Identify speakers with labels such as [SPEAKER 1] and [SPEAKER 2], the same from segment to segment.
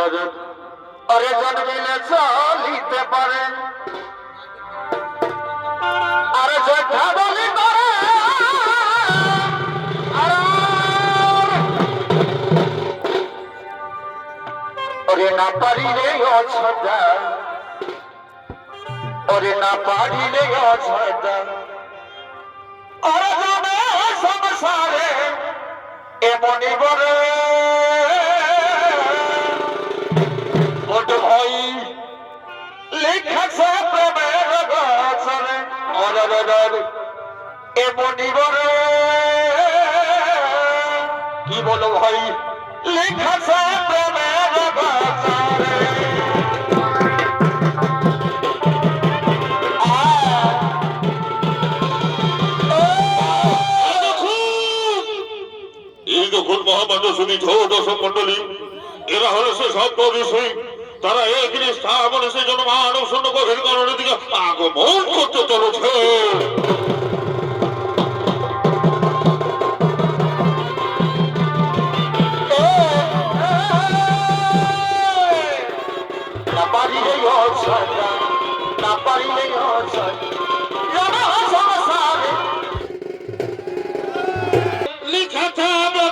[SPEAKER 1] আরে জন্মিলে চলিতে পারে আরে যোদ্ধা বলি করে ওরে না পারিলে অছটা ওরে না পারিলে অছটা ওরে যাবে সংসারে এমনি বলে ওটা ভাই লিখেছে প্রেমের গাছরে ওরে এমনি বলে কি বলো ভাই লিখেছে প্রেমের গাছরে মহামান্যী ছোট মন্ডলী এরা হলো সে শব্দ বিষয় তারা এই জিনিসটা বলে সেই জন্য মানব শূন্য গভীর কারণের দিকে আগমন করতে চলেছে না পারিলেই না পারিলেই লিখেছে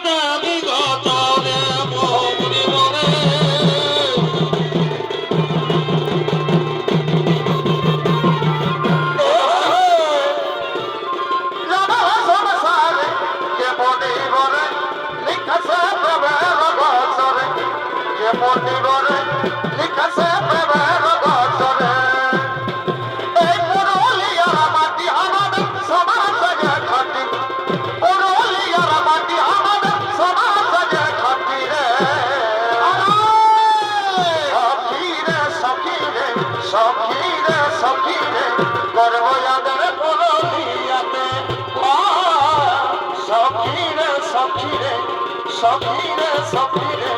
[SPEAKER 1] সখীরে সখীরে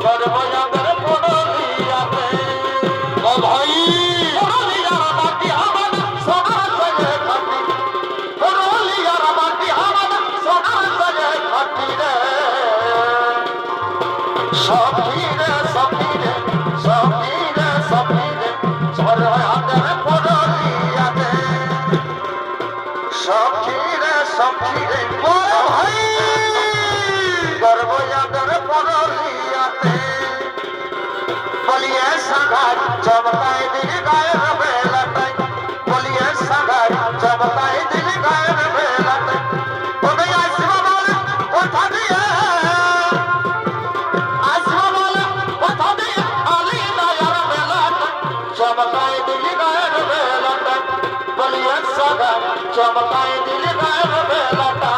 [SPEAKER 1] গর্বয়াদের পুরলিয়াতে ও ভাই পুরলিয়ার মাটি আমার সোনার সঙ্গে খাটি পুরলিয়ার মাটি আমার সোনার সঙ্গে খাটি রে সখীরে সখীরে সখীরে সখীরে গর্বয়াদের পুরলিয়াতে সখীরে সখীরে ও ভাই গর্বয়াদের পুরলিয়াতে বলিয়ে সাগার চমকায় দিল গায়ের বেলাতে বলিয়ে সাগার চমকায় দিল গায়ের বেলাতে তুমি আসবা বলে কথা দিয়ে আসবা বলে কথা দিয়ে আলি গায়ের বেলাতে চমকায় দিল গায়ের বেলাতে বলিয়ে সাগার চমকায় দিল গায়ের বেলাতে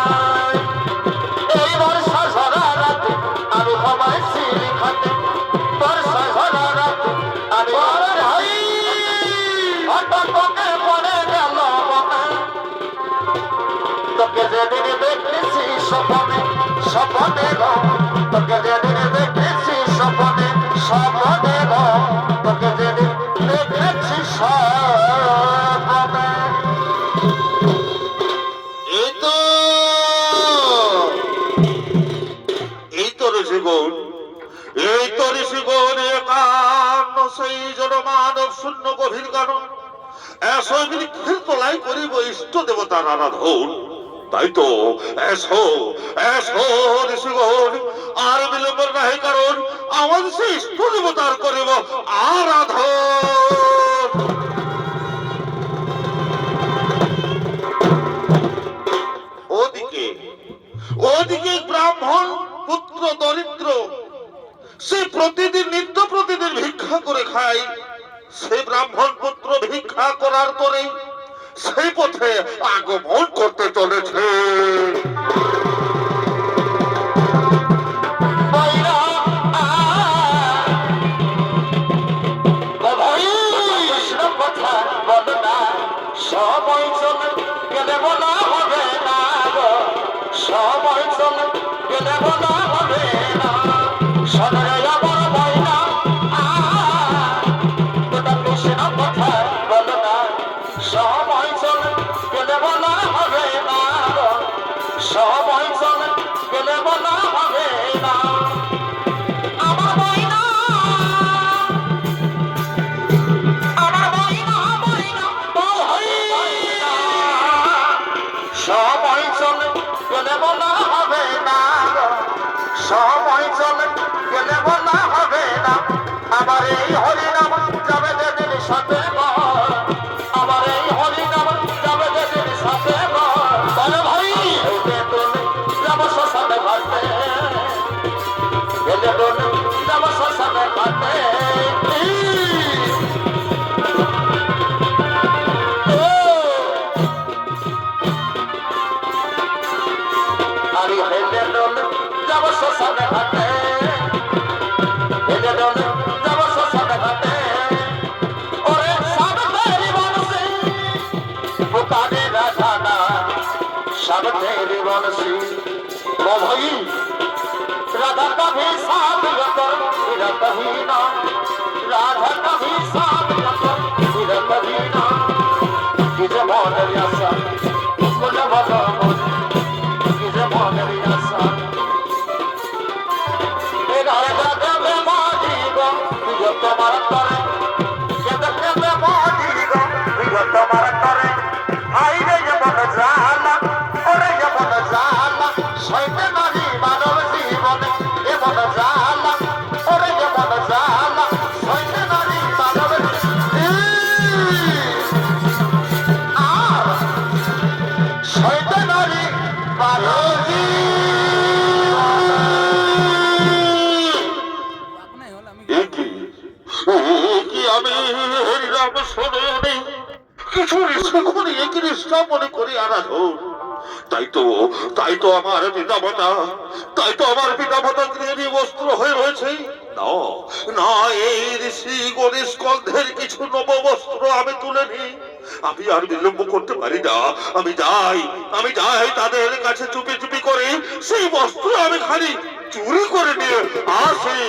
[SPEAKER 1] এই বর্ষা ঝরা রাতে আমি সবাই সিলি খাতে বর্ষা ঝরা রাতে আমি ভাই হঠাৎ তোকে পড়ে গেল তোকে যেদিন দেখেছি স্বপনে স্বপনে গো তোকে যেদিন দেখেছি স্বপনে স্বপনে গো তোকে যেদিন দেখেছি স্বপনে এই তো ঋষিগণ একান্ন সেই জন মানব শূন্য গভীর কারণ এসো বৃক্ষের তলায় করিব ইষ্ট দেবতার আরাধন তাই তো এসো এসো ঋষিগণ আর বিলম্ব নাই কারণ আমাদের সেই ইষ্ট দেবতার করিব আরাধন ওদিকে ব্রাহ্মণ পুত্র দরিদ্র সে প্রতিদিন নিত্য প্রতিদিন ভিক্ষা করে খায় সে ব্রাহ্মণ পুত্র ভিক্ষা করার পরে সেই পথে আগমন করতে চলেছে সময় চলে গেলে বলা হবে না সময় চলে গেলে বলা হবে না সদরে আমার ময়না তোটা কৃষ্ণ কথা বলো না সময় চলে গেলে বলা হবে না সময় চলে গেলে বলা হবে না আমার ময়না সময় চলে গেলে বলা হবে না, সময় চলে গেলে বলা হবে না, আমার এই হরিনাম যাবে যেদিন সাথে আমার এই হরিনাম যাবে যেদিন সাথে বলে ভাই হেঁটে তোলে যাব শ্মশানে ঘাটে, হেঁটে তোলে যাব শ্মশানে ঘাটে। আমি হেঁটে তোলে যাব শ্মশানে ঘাটে, হেঁটে তোলে যাব শ্মশানে ঘাটে। ওরে সাবধানে বনসি বুকানে রাধানা, সাবধানে বনসি ও ভাই राधा का भी साथ लेकर मेरा कभी ना, राधा का भी साथ लेकर मेरा कभी ना, किसे मोहरिया सा मुझे बता मुझे किसे मोहरिया सा मेरा राधा में माजीगा तुझे तुम्हारा करे, ये देखने में माजीगा तुझे तुम्हारा करे। आई रे ये मन जाला और ये मन जाला सोते नारी मानव জীবনে এ মন জালা ওরে এ মন জালা সোতে নারি মানব আর সোতে নারি মানব কি আমি হরিরাম শোনে কিছু ঋষি একই নিষ্ঠা মনে করি আরাধন। তাই তো আমার পিতামাতা, তাই তো আমার পিতামাতা গৃহিণী বস্ত্র হয়ে রয়েছে। না না, এই ঋষি গণেশ কন্ধের কিছু নব বস্ত্র আমি তুলে নি, আমি আর বিলম্ব করতে পারি না। আমি যাই তাদের কাছে চুপি চুপি করে সেই বস্ত্র আমি খালি চুরি করে নিয়ে আসি।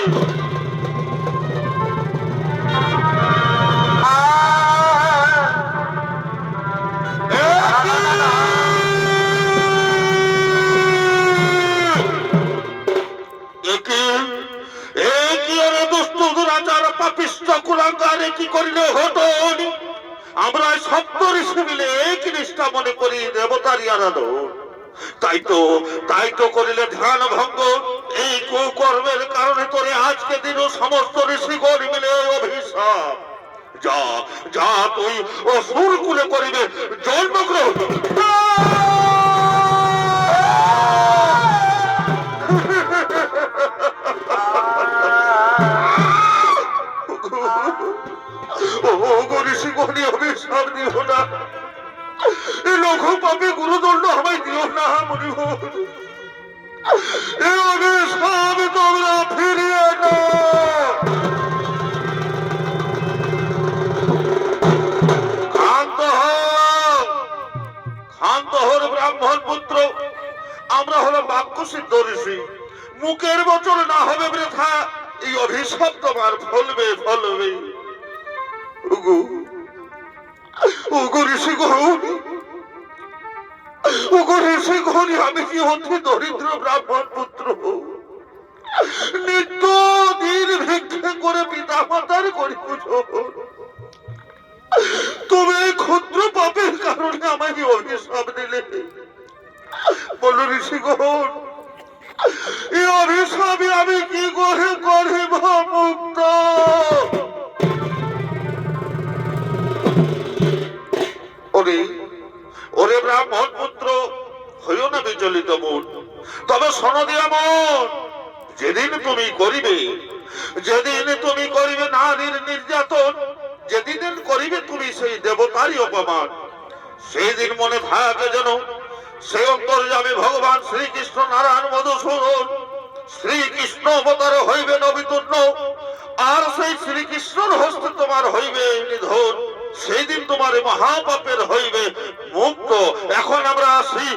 [SPEAKER 1] কি করিলে হতো, আমরা সপ্ত ঋষি মিলে এক নিষ্ঠা মনে করি দেবতারই আরাধন। তাই তো করিলে ধ্যান ভঙ্গ, এই কুকর্মের কারণে তোরে আজকে দিনও সমস্ত ঋষিগণ মিলে অভিশাপ। যা যা তুই অসুর কুলে করিবে জন্মগ্রহণ। অভিশাপ দিও না, লঘু পাপে গুরুদণ্ড আমায় দিও না মনিবর, এই অভিশাপ তোমরা ফিরিয়ে না। ক্ষান্ত হর ব্রাহ্মণ পুত্র, আমরা হলো বাক্য সিদ্ধ ঋষি, মুখের বচন না হবে বৃথা, এই অভিশাপ তোমার ফলবে। আমি কি অতি দরিদ্র ব্রাহ্মণ পুত্র, নিত্য দিন ভিক্ষে করে পিতা মাতার করি পুজো, তুমি ক্ষুদ্র পাপের কারণে আমাকে অভিশাপ দিলে। বলো ঋষিগণ, এই অভিশাপে আমি কি করে করিব মুক্ত? ওরে ব্রাহ্মণ পুত্র, হইও না বিচলিত মন, তবে শোনো দিয়া মন, যেদিন তুমি করিবে নারীর নির্যাতন, যেদিন করিবে তুমি সেই দেবতারই অপমান, সেই দিন মনে থাকে যেন সেই অন্তর্যামী ভগবান শ্রীকৃষ্ণ নারায়ণ মধুসূদন শ্রীকৃষ্ণ অবতার হইবে নবিতুর্ণ, আর সেই শ্রীকৃষ্ণর হস্তে তোমার হইবে নিধন, সেই দিন তোমার মহাপাপের হইবে মুক্ত। এখন আমরা আসি।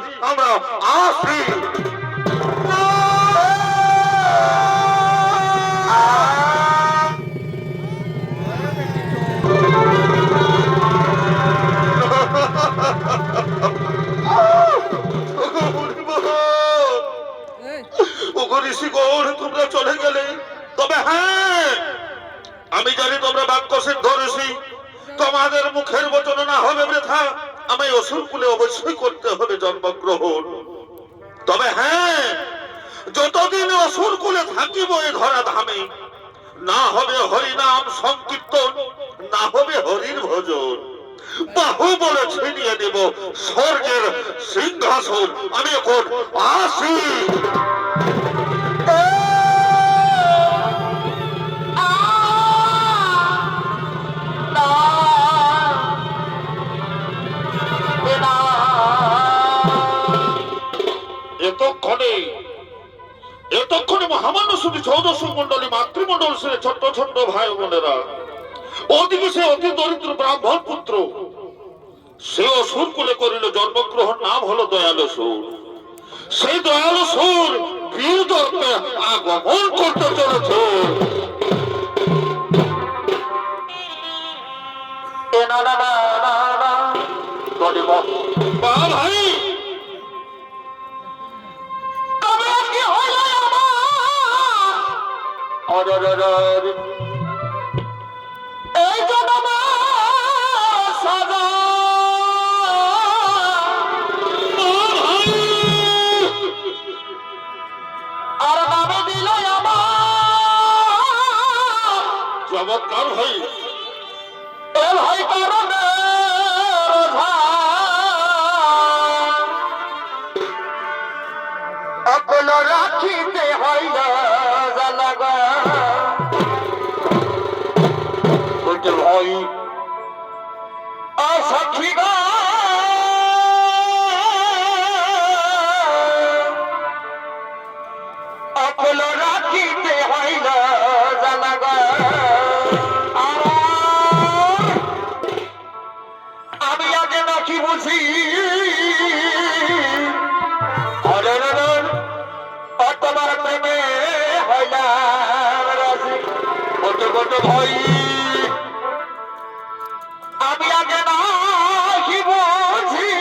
[SPEAKER 1] ঋষিগণ তোমরা চলে গেলে, তবে হ্যাঁ আমি জানি তোমরা বাক্য সিদ্ধ ঋষি, তোমাদের মুখের বচন না হবে বৃথা,
[SPEAKER 2] আমায় অসুর কুলে অবশ্যই করতে হবে জন্মগ্রহণ। তবে হ্যাঁ, যতদিন অসুর কুলে থাকিব এ ধরা ধামে, না হবে হরিনাম সংকীর্তন, না হবে হরির ভজন। বাহু বলে ছিনিয়ে দেব স্বর্গের সিংহাসন। আমি এখন আসি। এতক্ষণে মহামান্য শুধু চৌদশ মন্ডলী মাতৃমন্ডল সে ছোট্ট ছোট্ট ভাই বোনেরা, ওদিকে সে অতি দরিদ্র ব্রাহ্মণ পুত্র, সে অসুর কুলে করিল জন্মগ্রহণ। নাম হলো দয়ালু সুর। সেই দয়ালু সুর বীর দর্পে আগমন করতে চলেছে। ভাই
[SPEAKER 1] এই জন্ম সাজা আর নামে দিল আমার
[SPEAKER 2] চমৎকার ভাই।
[SPEAKER 1] এ ভাই কারণে অকল রাখিতে হইল জানাগা ভাই সখী গা অকল রাখিতে হইল জানাগা। আমি আগে নাকি বুঝি তোমার প্রেমে হইলাম রাজি। কত কত ভাই আমি আগে নাকি বুঝি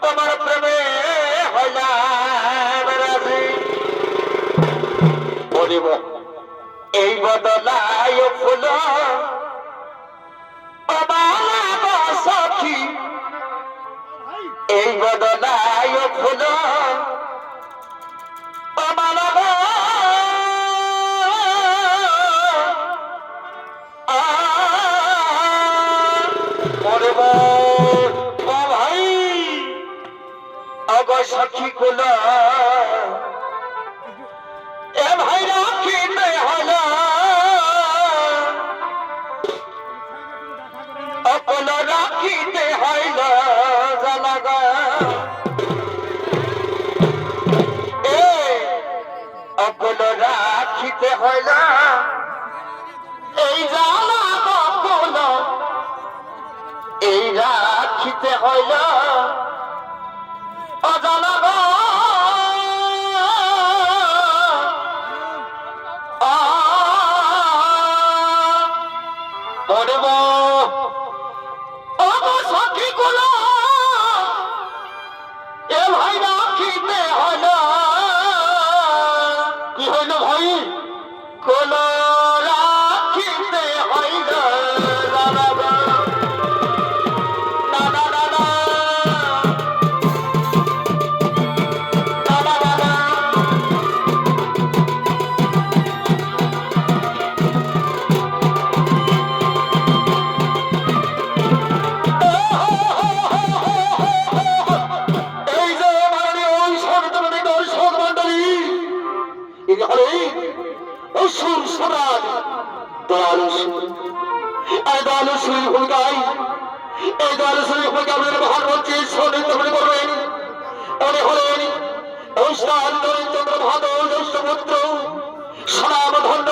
[SPEAKER 1] তোমার প্রেমে হইলাম রাজি। বলিব এই বদলায় ফুল সখী, এই বদলায় ফুল ভাই অগ সখী কুল এ ভাই রাখিতে হল অকল রাখিতে হইল জানাগা। অকল রাখিতে হইল এই জানা অকল, এই রাখিতে হইল অজানাগা। সখী কুল এ ভাই রাখিতে হইল কি হইল ভাই কুল রাখিতে হইল সনামধন্য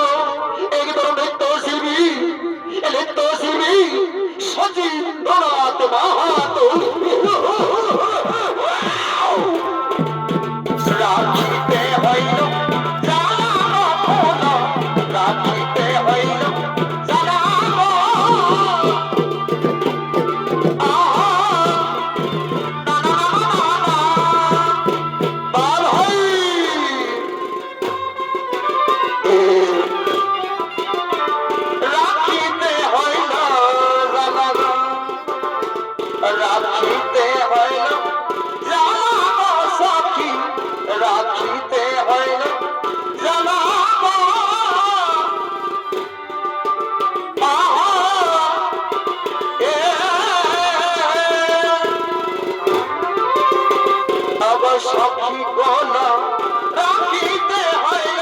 [SPEAKER 1] একদম নৃত্যশিল্পী নৃত্যশিল্পী সচিন্দ্রনাথ মাহাতো রাখিতে হইল রাখিতে হইল সখী গোল রাখিতে হইল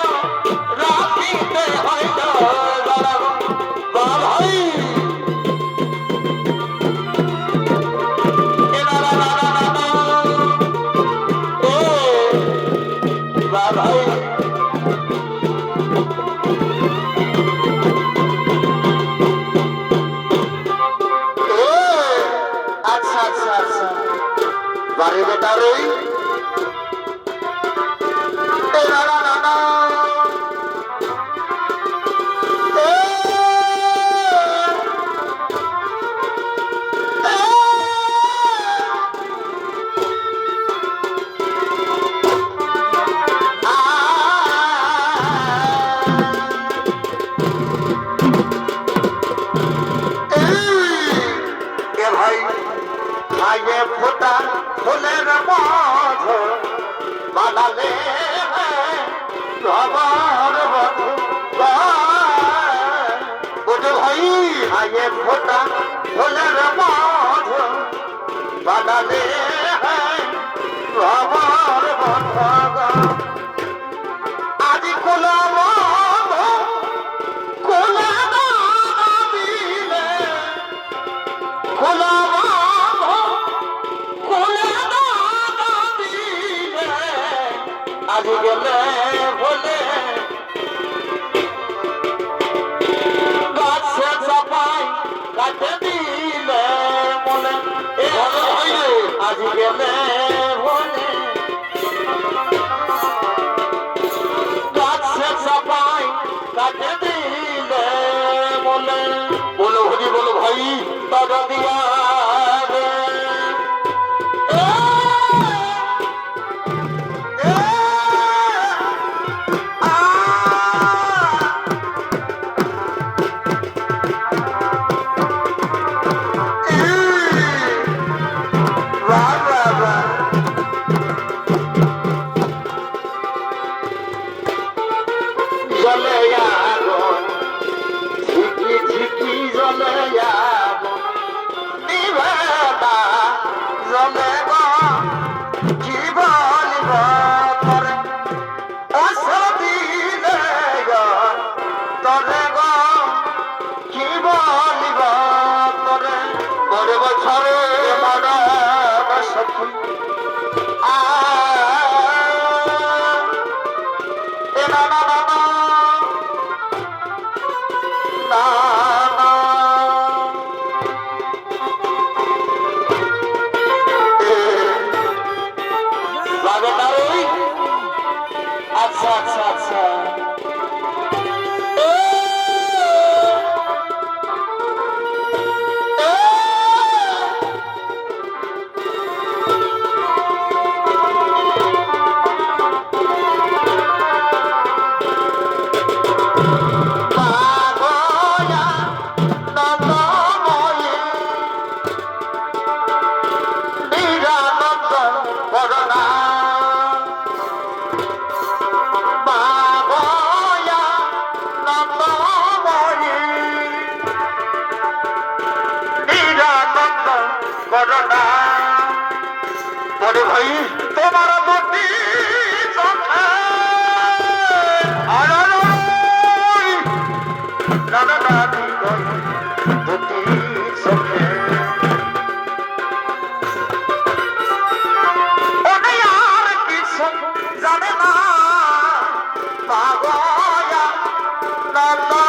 [SPEAKER 1] ভাই ভাই আচ্ছা আচ্ছা আচ্ছা বাড়ি বেটার ওই আগে ফোটা ফুলের মধ বানালে আমার বধু বলে ভাই আগে ফোটা ফুলের মধ বানালে আমার বধু আজি কোলা কোলা দিলে কোলা আজি গেলে বলে গাছে চাপাই কাটে দিলে মনে আজি গেলে বলে গাছে চাপাই কাটে দিলে মনে বলো হরি বলো ভাই দাদা দিয়া জলে আগুন ঝিকি ঝিকি জলে আগুন নিভে না জলে জীবন করে অসদিলে তরে জীবন করে বড় বছরে বড় সখী আচ্ছা আচ্ছা আচ্ছা বড় ভাই তোমার দুটি চোখে দাদা দাদি দুটি চোখে আর কিছু জানে না পাগয়া দাদা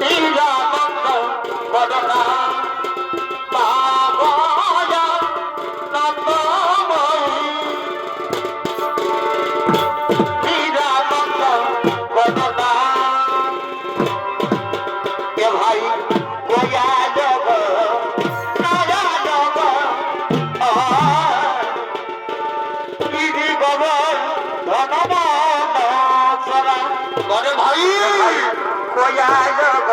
[SPEAKER 1] নিরানন্দ বদনা ভাই কোয়া যোগ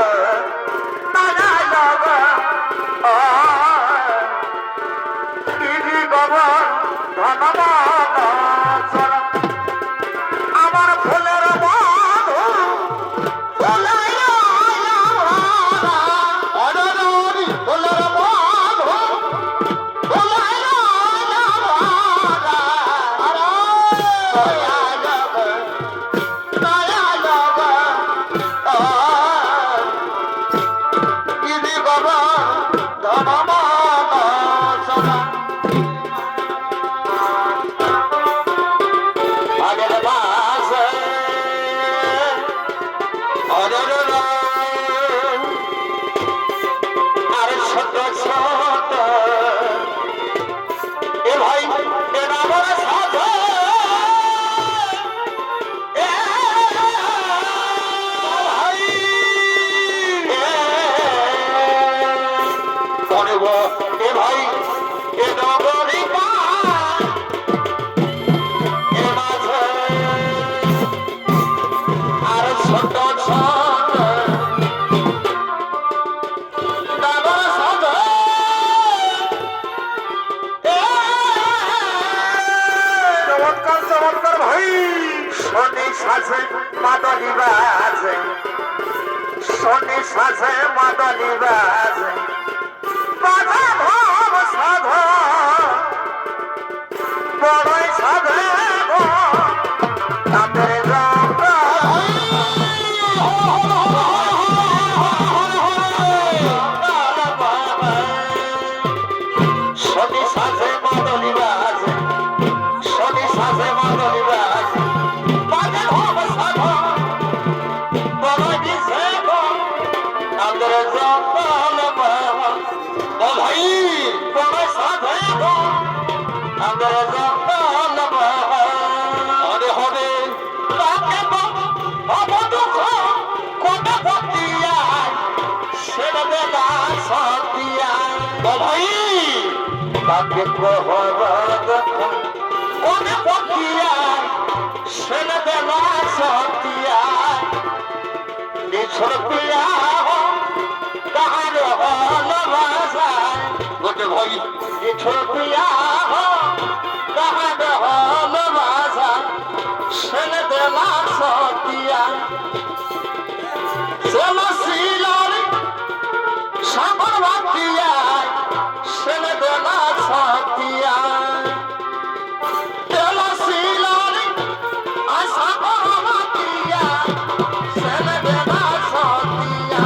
[SPEAKER 1] নানা যোগ আমার ফুলের বধু দেব এ ভাই এ নগরী এ মাঝে আর ছোট ছোট ডাবর সাজে চমৎকার চমৎকার ভাই শনি সাজে মাদলি বাজে শনি সাজে মাদলি বাজে বাধা ভাব সাধ বড়ই সাধে তাদের শনি সাজে মাদলি বাজে শনি সাজে মাদলি বাজে বাধা ভাব সাধ বড়ই দিছে তাদের জঙ্গল ও ভাই বড় সাধে তাদের জঙ্গল আরে হবে তাকে অবদুঃখ কোটা ভক্তিয়া ছেড়ে দেলা সতিয়া ও ভাই তাকে প্রহরদ কোটা ভক্তিয়া ছেড়ে দেলা সতিয়া নিছর পিয়া কাহার হল ভাষায় গোটে ভাই নিছর পিয়া কাহার হল ভাষা ছেলে দেলা সতিয়া চলো শিলারি সাগর ভাতিয়া ছেলে দেলা সতিয়া চলো শিলারি সাগর ভাতিয়া ছেলে দেলা সতিয়া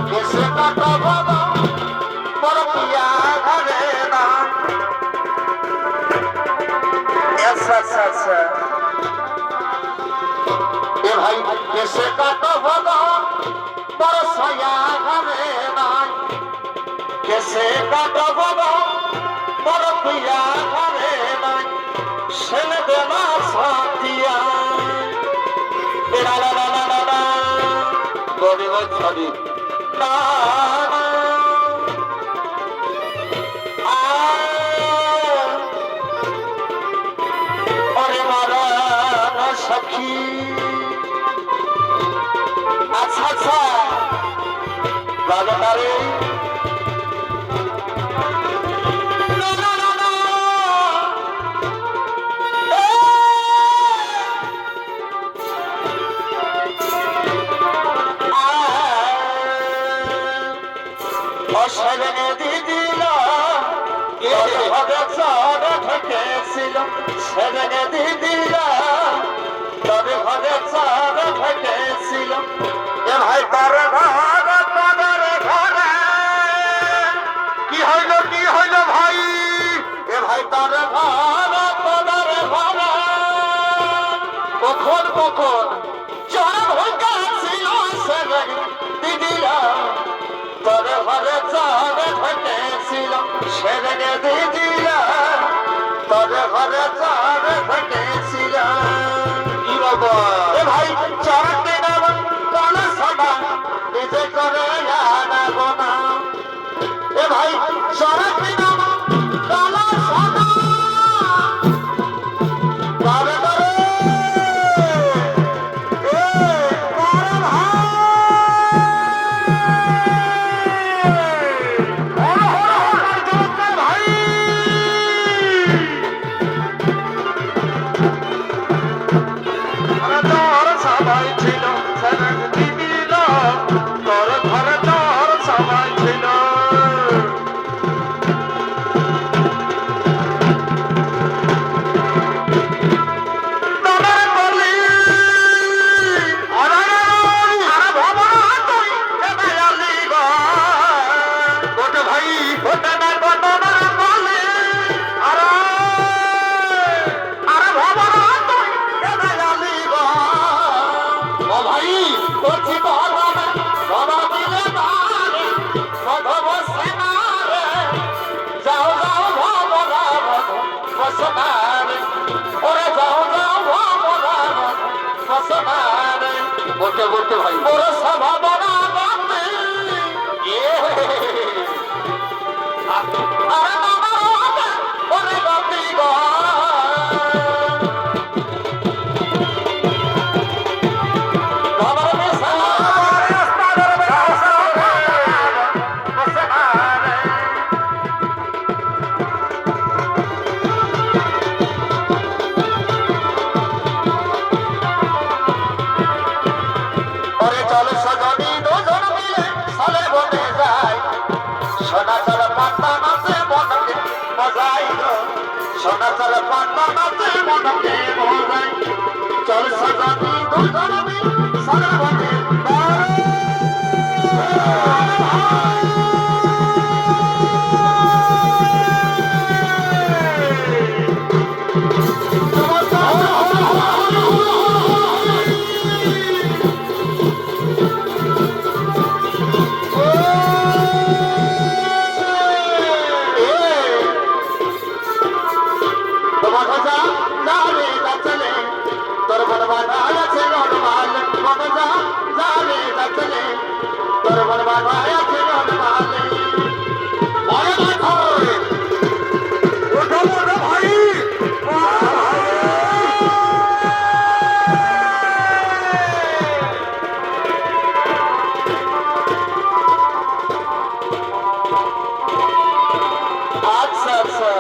[SPEAKER 1] কেসে কাটা বাবা বড় পিয়া ঘরে না আচ্ছা এ ভাই কেসে কাটা বাবা বড় সয়া ঘরে না কেসে কাটা বাবা বড় পিয়া ঘরে না ছেলে দেলা সতিয়া গরিব ছবি অরে মারা সখী আচ্ছা আচ্ছা বাজারে সেদিনে দিদিল ঘরে চড় ঠেকেছিল সেদিনে দিদিল তবে ঘরে চড় ঠেকেছিল এ ভাই তার ঘর তাদের ঘরে কি হইল ভাই এ ভাই তার ঘর তাদের ঘরে কখন চড় ঢুকেছিল সেদিন দিদিল তোর ঘরে চড় ঢুকেছিল সেদিনে দিদিল তোর ঘরে চড় ঢুকেছিল কি বাবা এ ভাই চড়তে নাম কোন সদা নিজে করে আনাব না এ ভাই চড়তে নাম কোন সদা করে করে বলতে ভাই জীবনকে বোঝাই চল সাজাতি দুর্গমি সর্বতে তোর বনবাদ আছে হনুমান বাবা যাবে যাচ্ছে তোর বনবাদ আছে হনুমান ভাই আচ্ছা আচ্ছা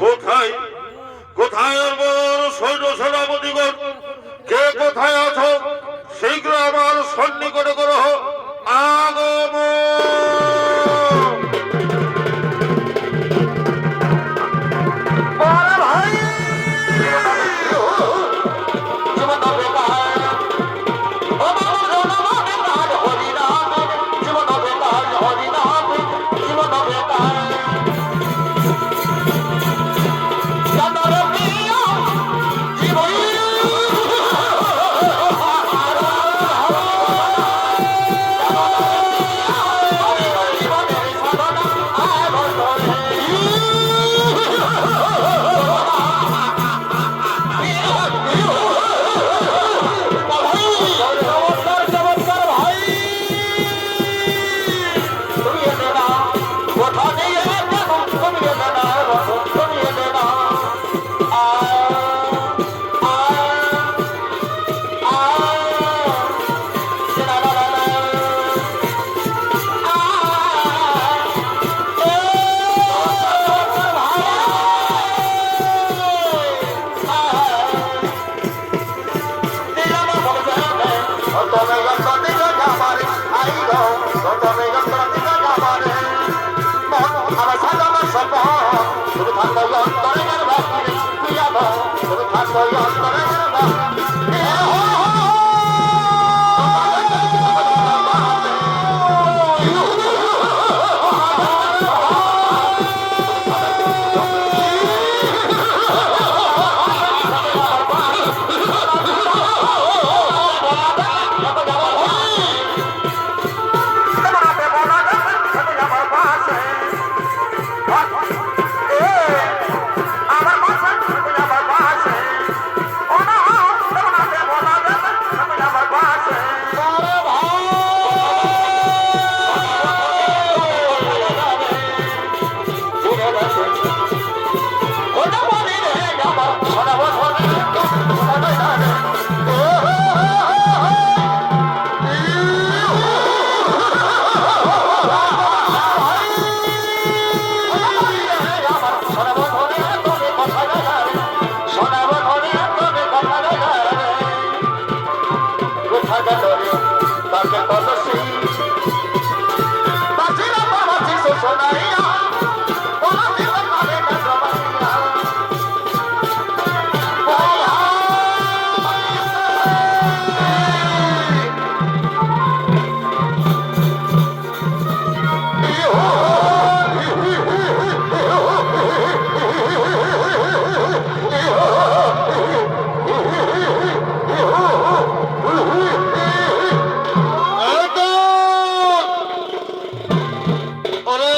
[SPEAKER 2] কোথায় কোথায় আমার সৈন্য সেনাপতিগণ কে কোথায় আছো শীঘ্র আমার সন্নিকটে করো আগমন ওরে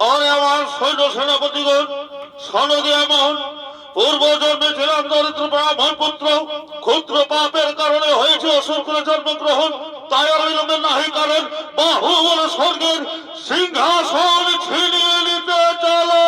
[SPEAKER 2] ওরে আমার সৈন্য সেনাপতিগণ, সনদে এমন পূর্বজন্মে ছিলাম দরিদ্র ব্রাহ্মণ পুত্র, ক্ষুদ্র পাপের কারণে হয়েছে অসুর করে জন্মগ্রহণ, তাই আর বিলম্বের নাহি কারণ, বাহুবল স্বর্গের সিংহাসন ছিনিয়ে নিতে চলো।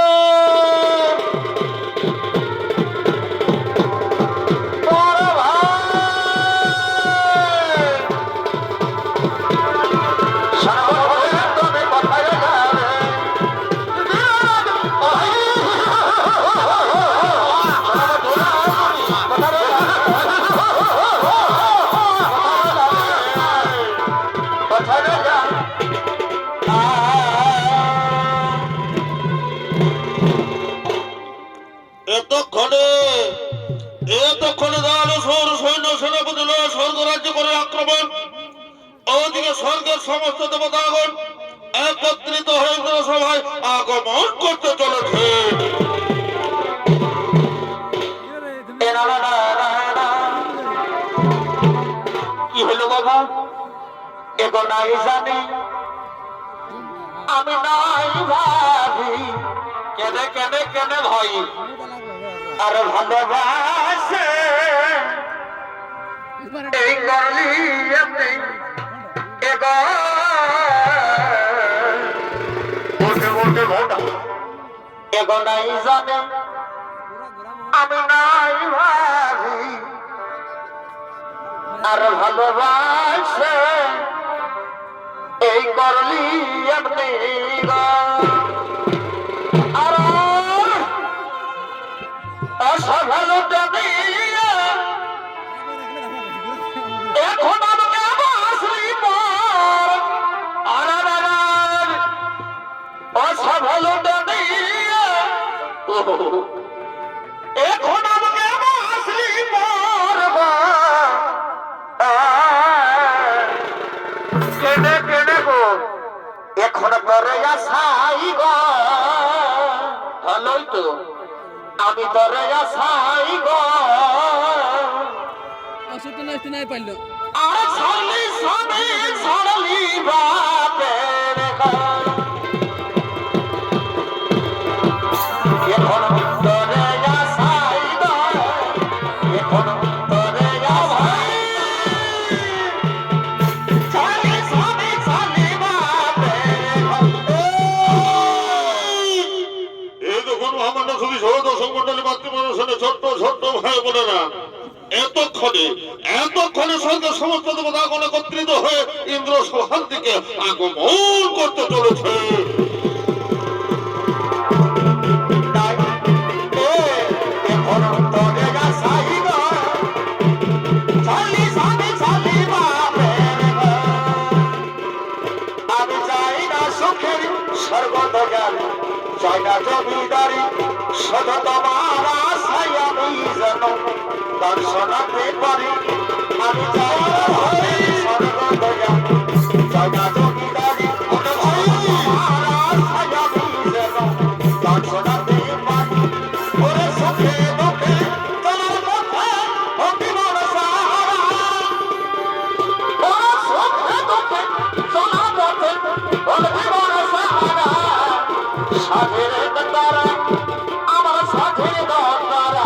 [SPEAKER 2] এতক্ষণে দানসুর সৈন্য সেনাপতি লয়ে স্বর্গ রাজ্য করে আক্রমণ। ওদিকে স্বর্গের সমস্ত দেবতাগণ একত্রিত হয়ে ইন্দ্র সভায় আগমন করতে চলেছে।
[SPEAKER 1] কি হলো বাবা? এগো নাই জানি, আমি নাই ভাবি, কেনে কেনে কেনে ভাই আর ভালোবাসে এই করলি এমনি এগো বলতে বলতে ভোটা এগো নাই জানে, আমি নাই ভাবি আর ভালোবাসে এই করলি এমনি আর অসভালোটা দিয়ে এখন আমাকে আসলি পর আর অসভালোটা দিয়ে এখন আমাকে আসলি পর কেনে কেনে গো এখন পরে আসাই গো ভালোই তো আমি পরে আসাই গো
[SPEAKER 3] অসুখ নষ্ট নাই পারলো
[SPEAKER 1] আর ছাড়লি সবে ছাড়লি বাপের এখন পরে আসাই গো এখন পরে আসাই ছাড়লি সবে ছাড়লি
[SPEAKER 2] এই দেখুন মহামান্য সুধী সহ দর্শক মন্ডলী, মাতৃমনসনে ছোট্ট ছোট্ট ভাই বোনেরা, এতক্ষণে স্বর্গের সমস্ত দেবতাগণ একত্রিত হয়ে ইন্দ্র সভার দিকে আগমন করতে চলেছে।
[SPEAKER 1] আমি চাই না সুখের সর্বদগাল, চাই না জমিদারি, শুধু তোমার আশায় আমি যেন দর্শনাতে পারি। আমি চাই না সর্বদগাল, চাই না জমিদারি, শুধু তোমার আশায় আমি যেন দর্শনাতে পারি। ওরে সুখে দুঃখে তোমার মুখে হকি মন সাহারা, ওরে সুখে দুঃখে তোমার মুখে হকি মন সাহারা। সাধের তারা আমার সাধের তারা,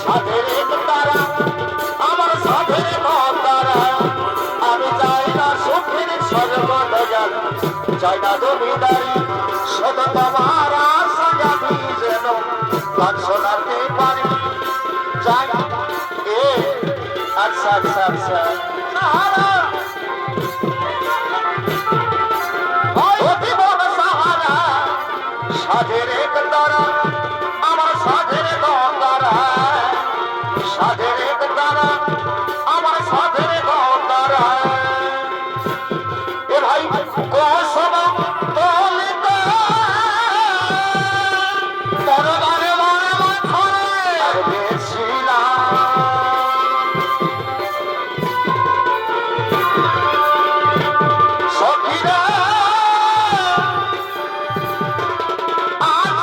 [SPEAKER 1] সাধের তারা আমার সাধের তারা। আমি চাই না সুখের সর্বদয়াল, চাই না জমিদারি, শুধু তোমার আশায় আমি যেন গান শোনাতে পারি। চাই আচ্ছা আচ্ছা আচ্ছা সাহারা সাধের এক তারা আমার সাধের তারা, সাধের এক তারা আমার সাধের তারা। এ ভাই কোসম বলিতে তরবারে মারে মাথরে আর গেছিলাম সখীরা। আজ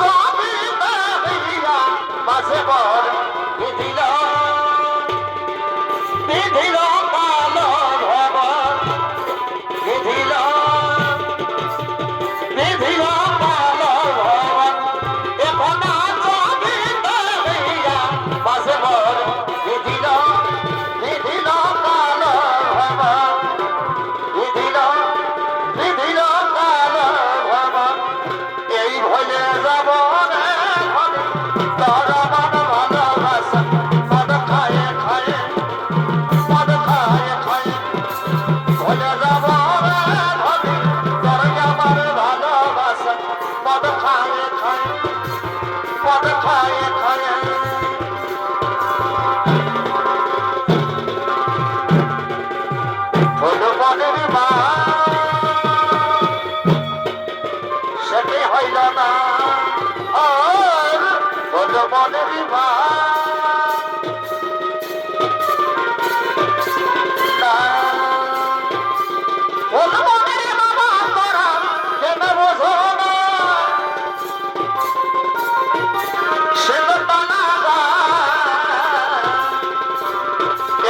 [SPEAKER 1] প্রেমে হইল না আর হল মনের হল মনের বাবা তোরা কেন বোঝো না সে টানা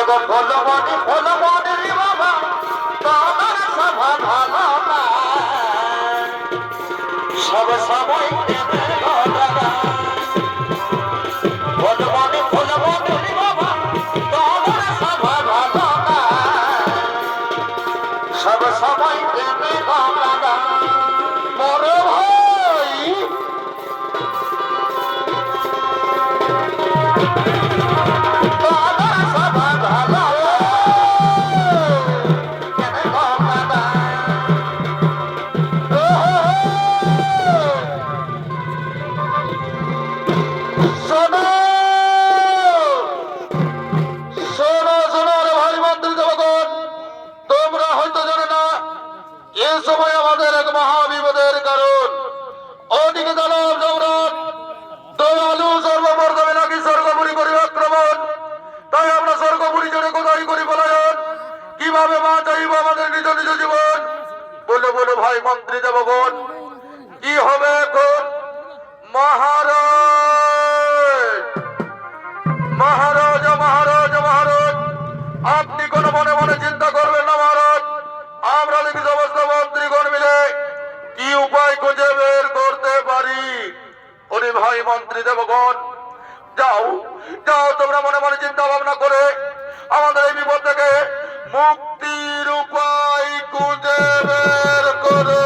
[SPEAKER 1] এবং হল মনের বাবা তোমার সভা ভালো না সব সময় প্রেমে ঘটনা হল মনের বাবা তোমার সভা ভালো না সব সময় প্রেমে ঘটনা বড় ভাই তোমার সভা ভালো কেন ঘটনা শোনো শোনো শোনো রে ভাই মন্দির দেবগণ তোমরা হয়তো জানো না এ সময় আমাদের এক মহাবিপদের কারণ ওদিকে দানব সম্রাট দয়ালু সর্বমর্দমে নাকি স্বর্গপুরী করি আক্রমণ তাই আমরা স্বর্গপুরী জন্য কোথায় করি পলায়ন কিভাবে মা চাইব আমাদের নিজ নিজ জীবন বলে বলে ভাই মন্ত্রী দেবগণ কি হবে এখন মহারাজ মহারাজ মহারাজ মহারাজ আপনি কোনো মনে মনে চিন্তা করবেন না মহারাজ আমরা দেখি সমস্ত মন্ত্রীগণ মিলে কি উপায় খুঁজে বের করতে পারি ওরে ভাই মন্ত্রী দেবগণ যাও যাও তোমরা মনে মনে চিন্তা ভাবনা করে আমাদের এই বিপদ থেকে মুক্তির উপায় খুঁজে বের করো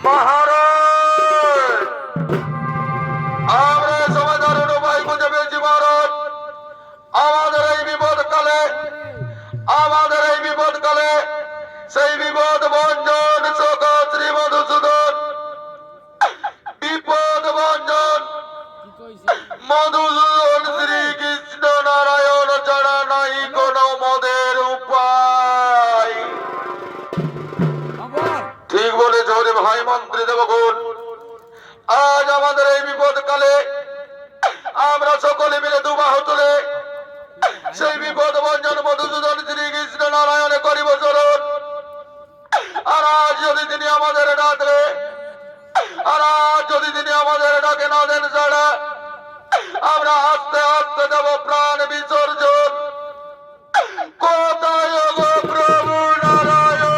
[SPEAKER 1] মহারাজ আমরা সময় দারুণ উপায় খুঁজে পেয়েছি মহারাজ আমাদের এই বিপদ কালে সেই বিপদ ভঞ্জন সখা শ্রী মধুসূদন বিপদ ভঞ্জন মধুসূদন শ্রীকৃষ্ণ নারায়ণ ছাড়া নাই কোনো মদের উপায় ঠিক বলেছ রে ভাই মন্ত্রী দেবগুণ আজ আমাদের এই বিপদ কালে আমরা সকলে মিলে দুবাহু তুলে সেই বিপদ ভঞ্জন মধুসূদন শ্রীকৃষ্ণ নারায়ণে করিব চরণ আর আজ যদি তিনি আমাদের ডাকে ডাকে না দেন ছাড়া আমরা আস্তে আস্তে দেব প্রাণ বিসর্জন কোথায় গো প্রভু নারায়ণ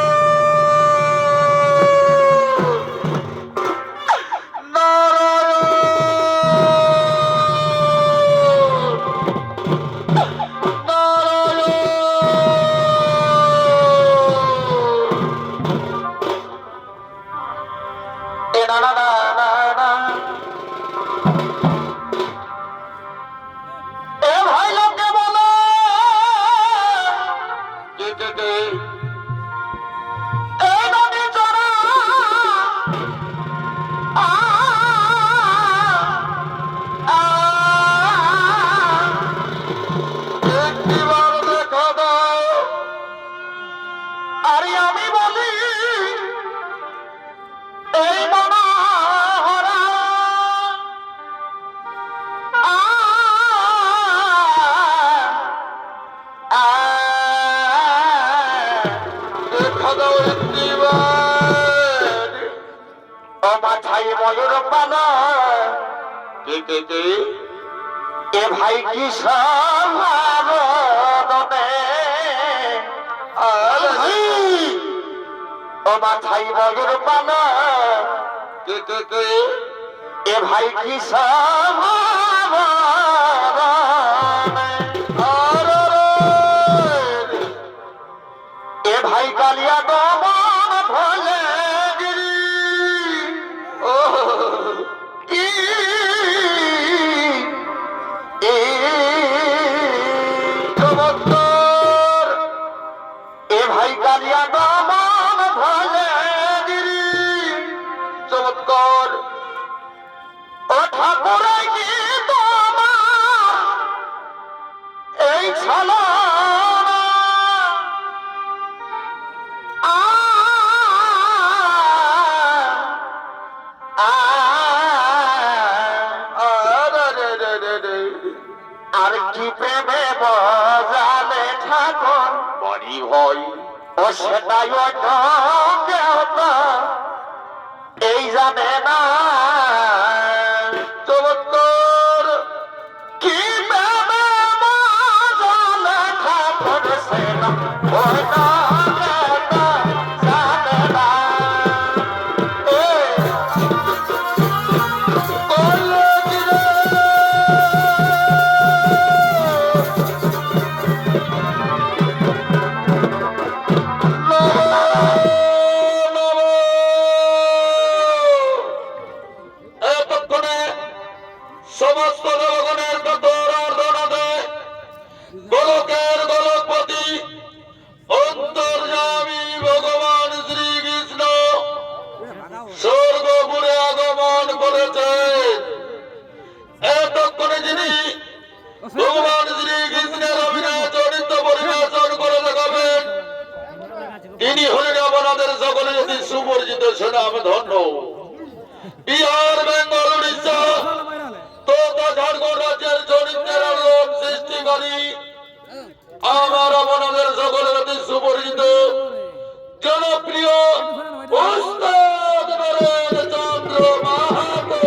[SPEAKER 1] ময়ূর পালা এ ভাই কি সাবধানে ও মাথায় ময়ূর পালা এ ভাই কি সাবধানে এ ভাই কালিয়া দমন ভলে এ ভাই কালিয়া দমন ভলে চমৎকার ও ঠাকুর কি তোমার এই ছালা প্রেমে বজালে ঠাকুর
[SPEAKER 2] বাড়ি ভাই
[SPEAKER 1] ও সেটাই অন্য কেউ তো এই জানে না
[SPEAKER 2] চমৎকার
[SPEAKER 1] কি প্রেমে বজালে ঠাকুর সেটা অন্য কেউ তো জানে না
[SPEAKER 2] এতক্ষণে সমস্ত জনগণের দৌড়াদৌড়াতে গোলকের গোলকপতি অন্তর্যামী ভগবান শ্রীকৃষ্ণ স্বর্গপুরে আগমন করেছেন। এতক্ষণে যিনি ভগবান শ্রীকৃষ্ণের অভিনয় চরিত্র পরিবেশন করে দেখাবেন তিনি হলেন আপনাদের সকলে যদি সুপরিচিত সুনাম ধন্য বিহার, বেঙ্গল, উড়িষ্যা তথা ঝাড়খণ্ড রাজ্যের চরিত্রের আলোক সৃষ্টিকারী আমার আপনাদের সকলের অতি সুপরিচিত জনপ্রিয় উস্তাদ নরেন চন্দ্র মাহাতো।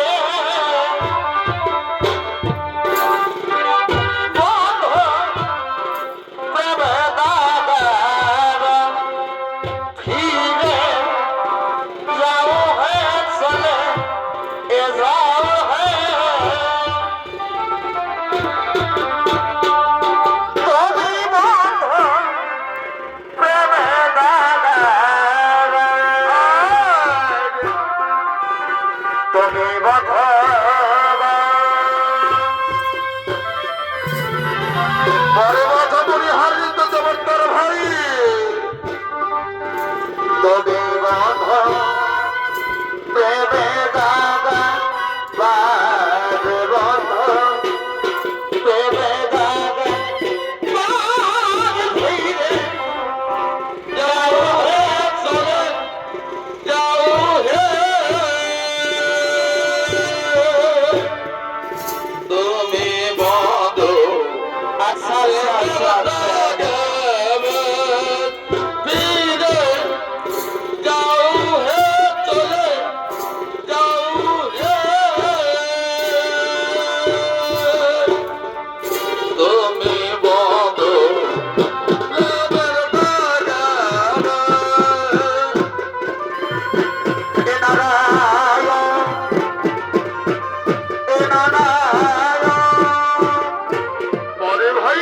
[SPEAKER 1] Oh
[SPEAKER 2] তুমি বন্ধু
[SPEAKER 1] আচ্ছা আচ্ছা আচ্ছা
[SPEAKER 2] ফিরে যাও হে চলে যাও হে তুমি বন্ধু পরে ভাই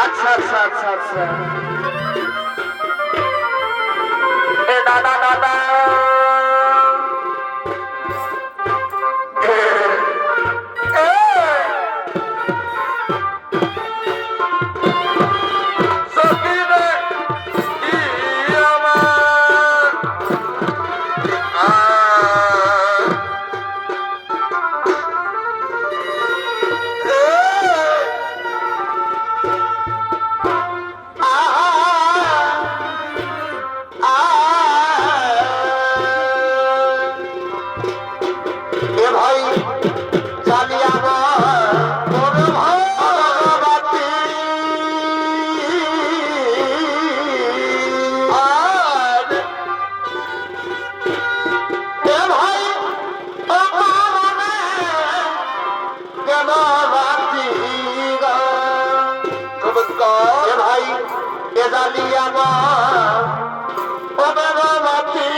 [SPEAKER 1] আচ্ছা আচ্ছা আচ্ছা আচ্ছা এ দাদা দাদা
[SPEAKER 2] সকিরে কি আমার
[SPEAKER 1] এ ভাই জানি আমার বড় ভাবাতি আর এ ভাই ও কারণে কেন রাতি গা এ ভাই এ জানি আমার ও বাবাতি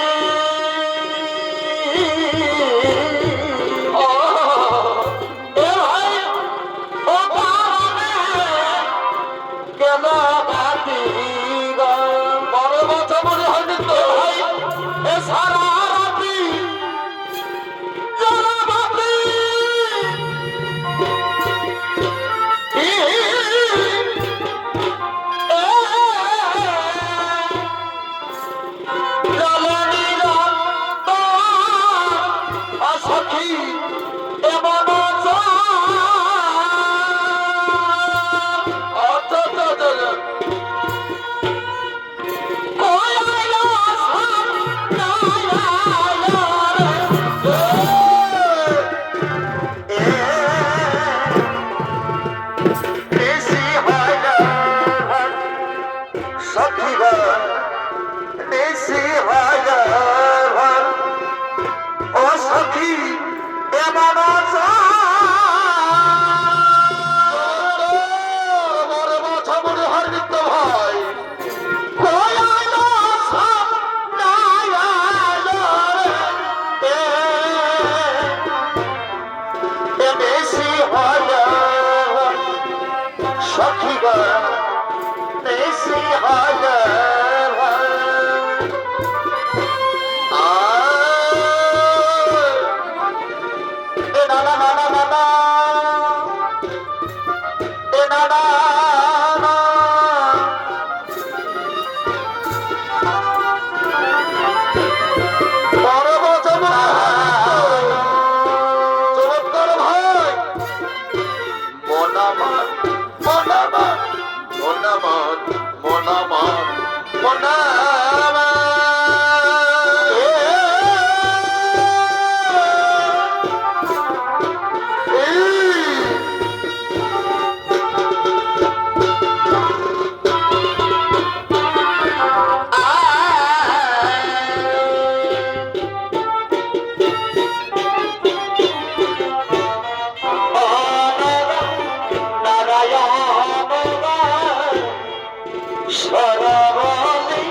[SPEAKER 1] সরবলি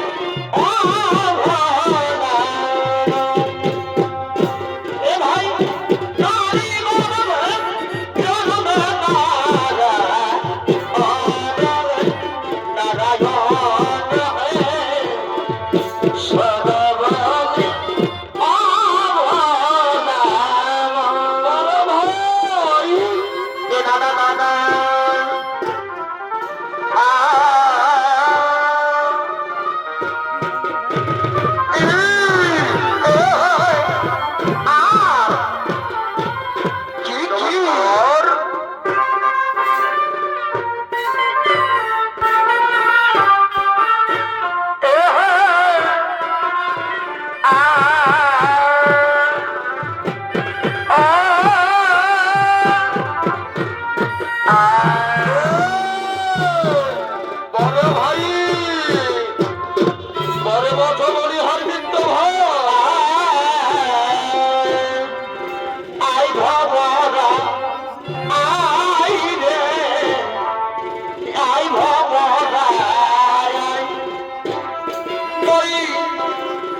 [SPEAKER 1] ভবরা আই রে আই ভবরা ওই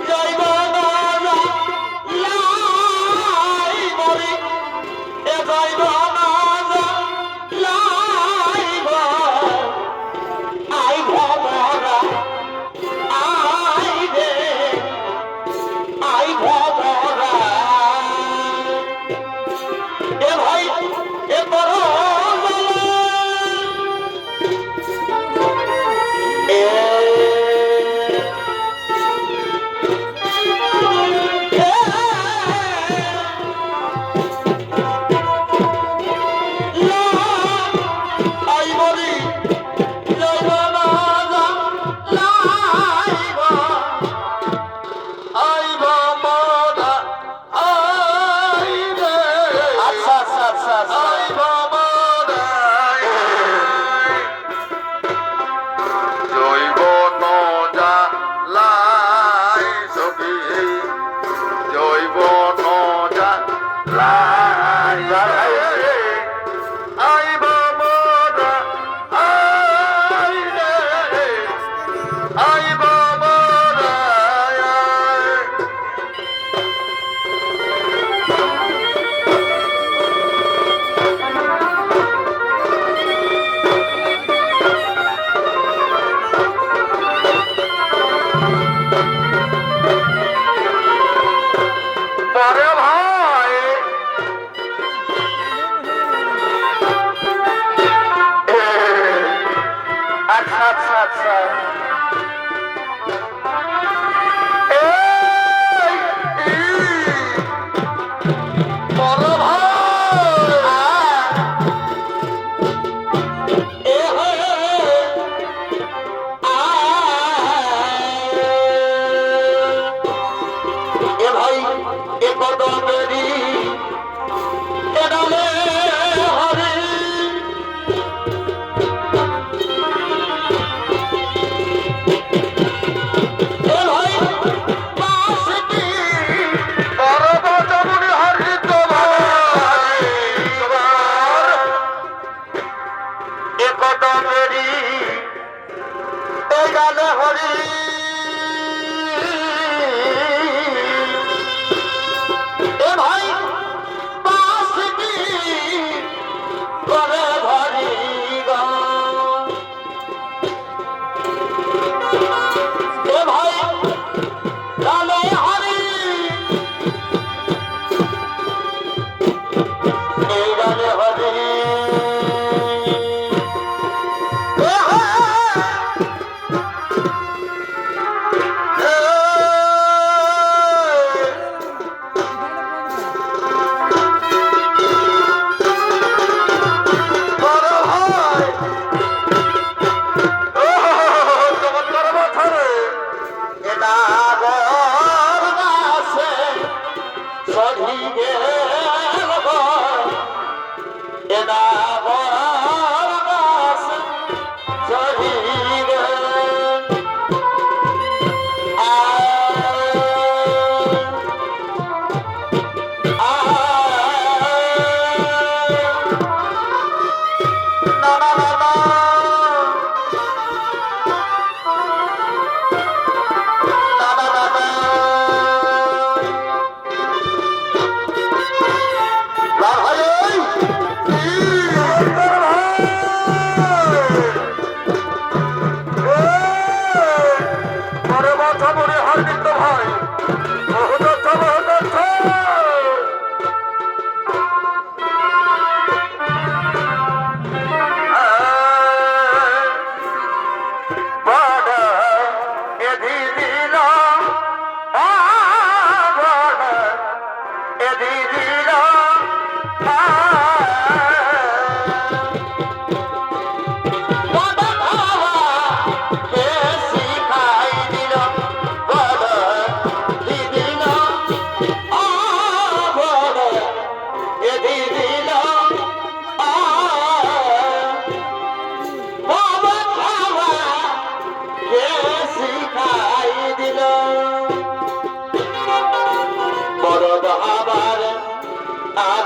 [SPEAKER 1] যাইব না লাই মরি এ যাইব না লাইব আই ভবরা আই রে আই ভবরা এ ভাই এ বড় এ আই মরি যাইব না লাইব আইব মোরা আই রে আচ্ছা আচ্ছা আচ্ছা আচ্ছা আইব মোরা জৈব নজা লাই সখী জৈব নজা লাই আইব মোরা আই রে আইব মোরা পরে ভাই আচ্ছা আচ্ছা আচ্ছা বড় ভাই এ কত দেরি এডালে হরি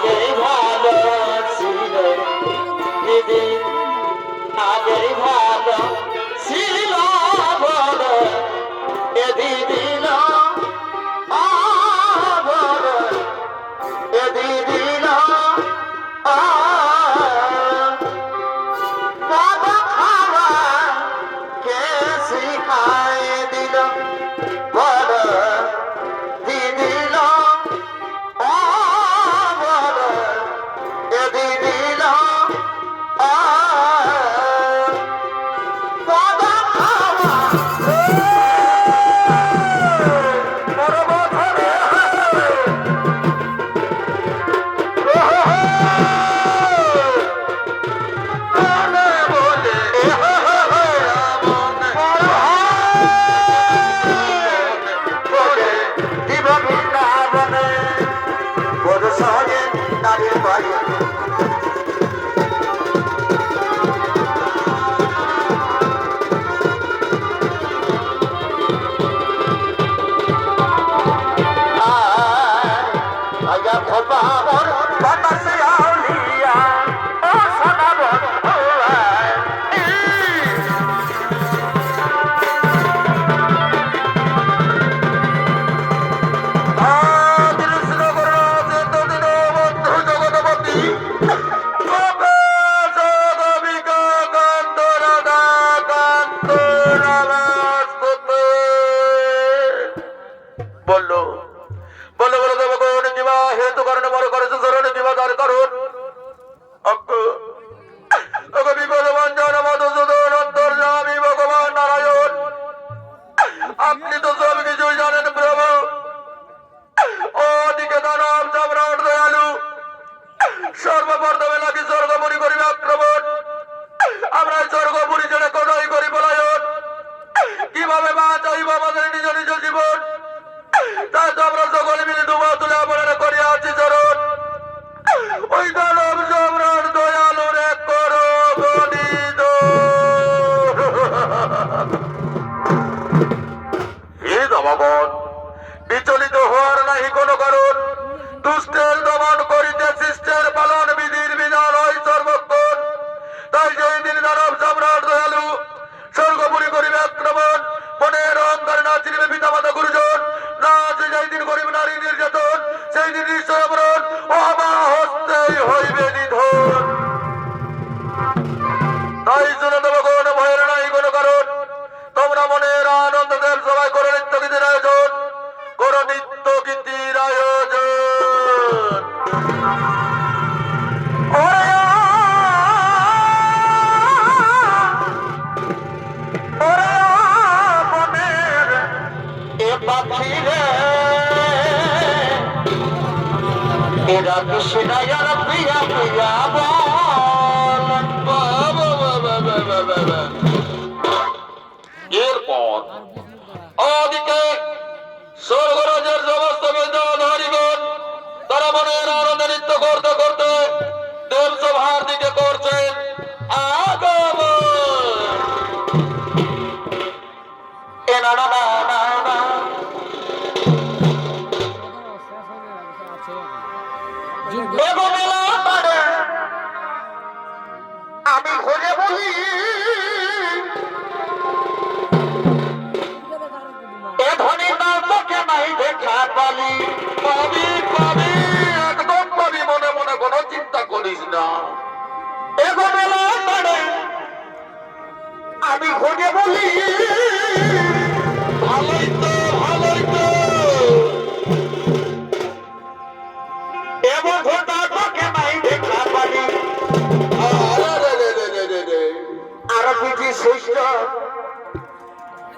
[SPEAKER 1] আগে ভালো ছিল দিদি আগে ভালো ছিল বড় এ দিদি না বড় এ দিদি না বাবা খাওয়া কে শিখায় দিল বড় দিদি না বড় এ দিদি না বাবা খাওয়া বড় বধরে বললো বললো বলে দেবো কোন দিবা হেতু কারণে বড় করেছে ধরনের দিবা তার কারণ ভগবান নারায়ণ আপনি তো সব কিছুই জানেন প্রভু ওদিকে দানব সম্রাট দয়ালু সর্বপ্রথমে নাকি স্বর্গপুরী করিবে আক্রমণ আমরা স্বর্গপুরী ছেড়ে কোথায় করি পলায়ন কিভাবে মা চাইব আমাদের নিজ নিজ জীবন তাই তো আমরা সকলে মিলে ডুবা তুলে আমরা করিয়া আছি চরণ ওই দানব সম্রাট দয়ালুর এক করো গণিত হে দমগণ বিচলিত হওয়ার নাহি কোনো কারণ দুষ্টের দমন করিতে শিষ্টের পালন বিধির বিধান হয় সর্বক্ষণ তাই যেই দিন দানব সম্রাট দয়ালু স্বর্গপুরী করিবে আক্রমণ মনের অহংকার না চিনবে পিতা মাতা গুরুজন না আছে যেই দিন গরিব নারী নির্যাতন সেই দিন নিশ্চয় অবরণ অবা হস্তেই হইবে নিধন তাই শুনে দেবো কোন ভয়ের নাই কোনো কারণ তোমরা মনের আনন্দদের সবাই করো নিত্য গীতির আয়োজন করো নিত্য গীতির আয়োজন এরা কৃষ্ণায়ার প্রিয়া প্রিয়া এরপর ওদিকে স্বর্গরাজের সমস্ত বিদ্যাধারীগণ তারা মনের আনন্দ নৃত্য করতে করতে দেব সভার দিকে করছেন আগমন এ না না না না না আমি ঘরে বলি এ ধনী না তোকে নাই দেখা পালি পাবি পাবি একদম পাবি মনে মনে কোনো চিন্তা করিস না এগোবেলা পারে আমি ঘরে বলি ভালোই তো ভালোই তো এমন ঘটা তোকে নাই দেখা পালি আর বুঝি শ্রেষ্ঠ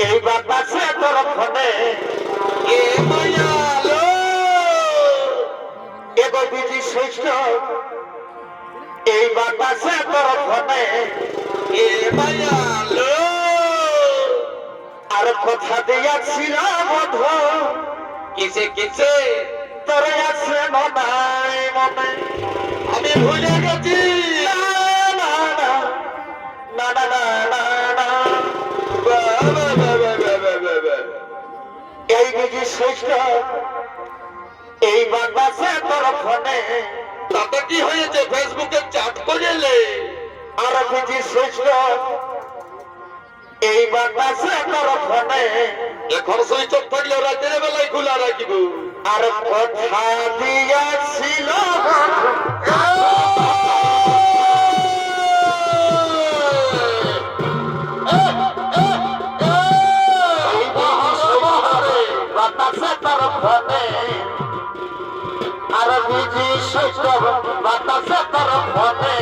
[SPEAKER 1] এই বাতাসে তোর ফোনে এ মায়ালো এগো বুঝি শ্রেষ্ঠ এই বাতাসে তোর ফোনে এ মায়ালো আর কথা দিয়াছিল বধু কিসে কিসে তোর আছে মনাই মনে আমি ভুলে গেছি এই বুঝি শ্রেষ্ঠ এই বাতাসে তোর ফোনে
[SPEAKER 2] তাতে কি হয়েছে? ফেসবুকে চ্যাট করলে
[SPEAKER 1] আর বিজি সুইচ এই বাতাসে তোর ফোনে
[SPEAKER 2] এখন সুইচ অফ থাকলে রাতের বেলায় খোলা রাখিব।
[SPEAKER 1] আর কথা দিয়াছিল বাতাসে তোর ফোনে আর বিজি সুইচ বাতাসে তোর ফোনে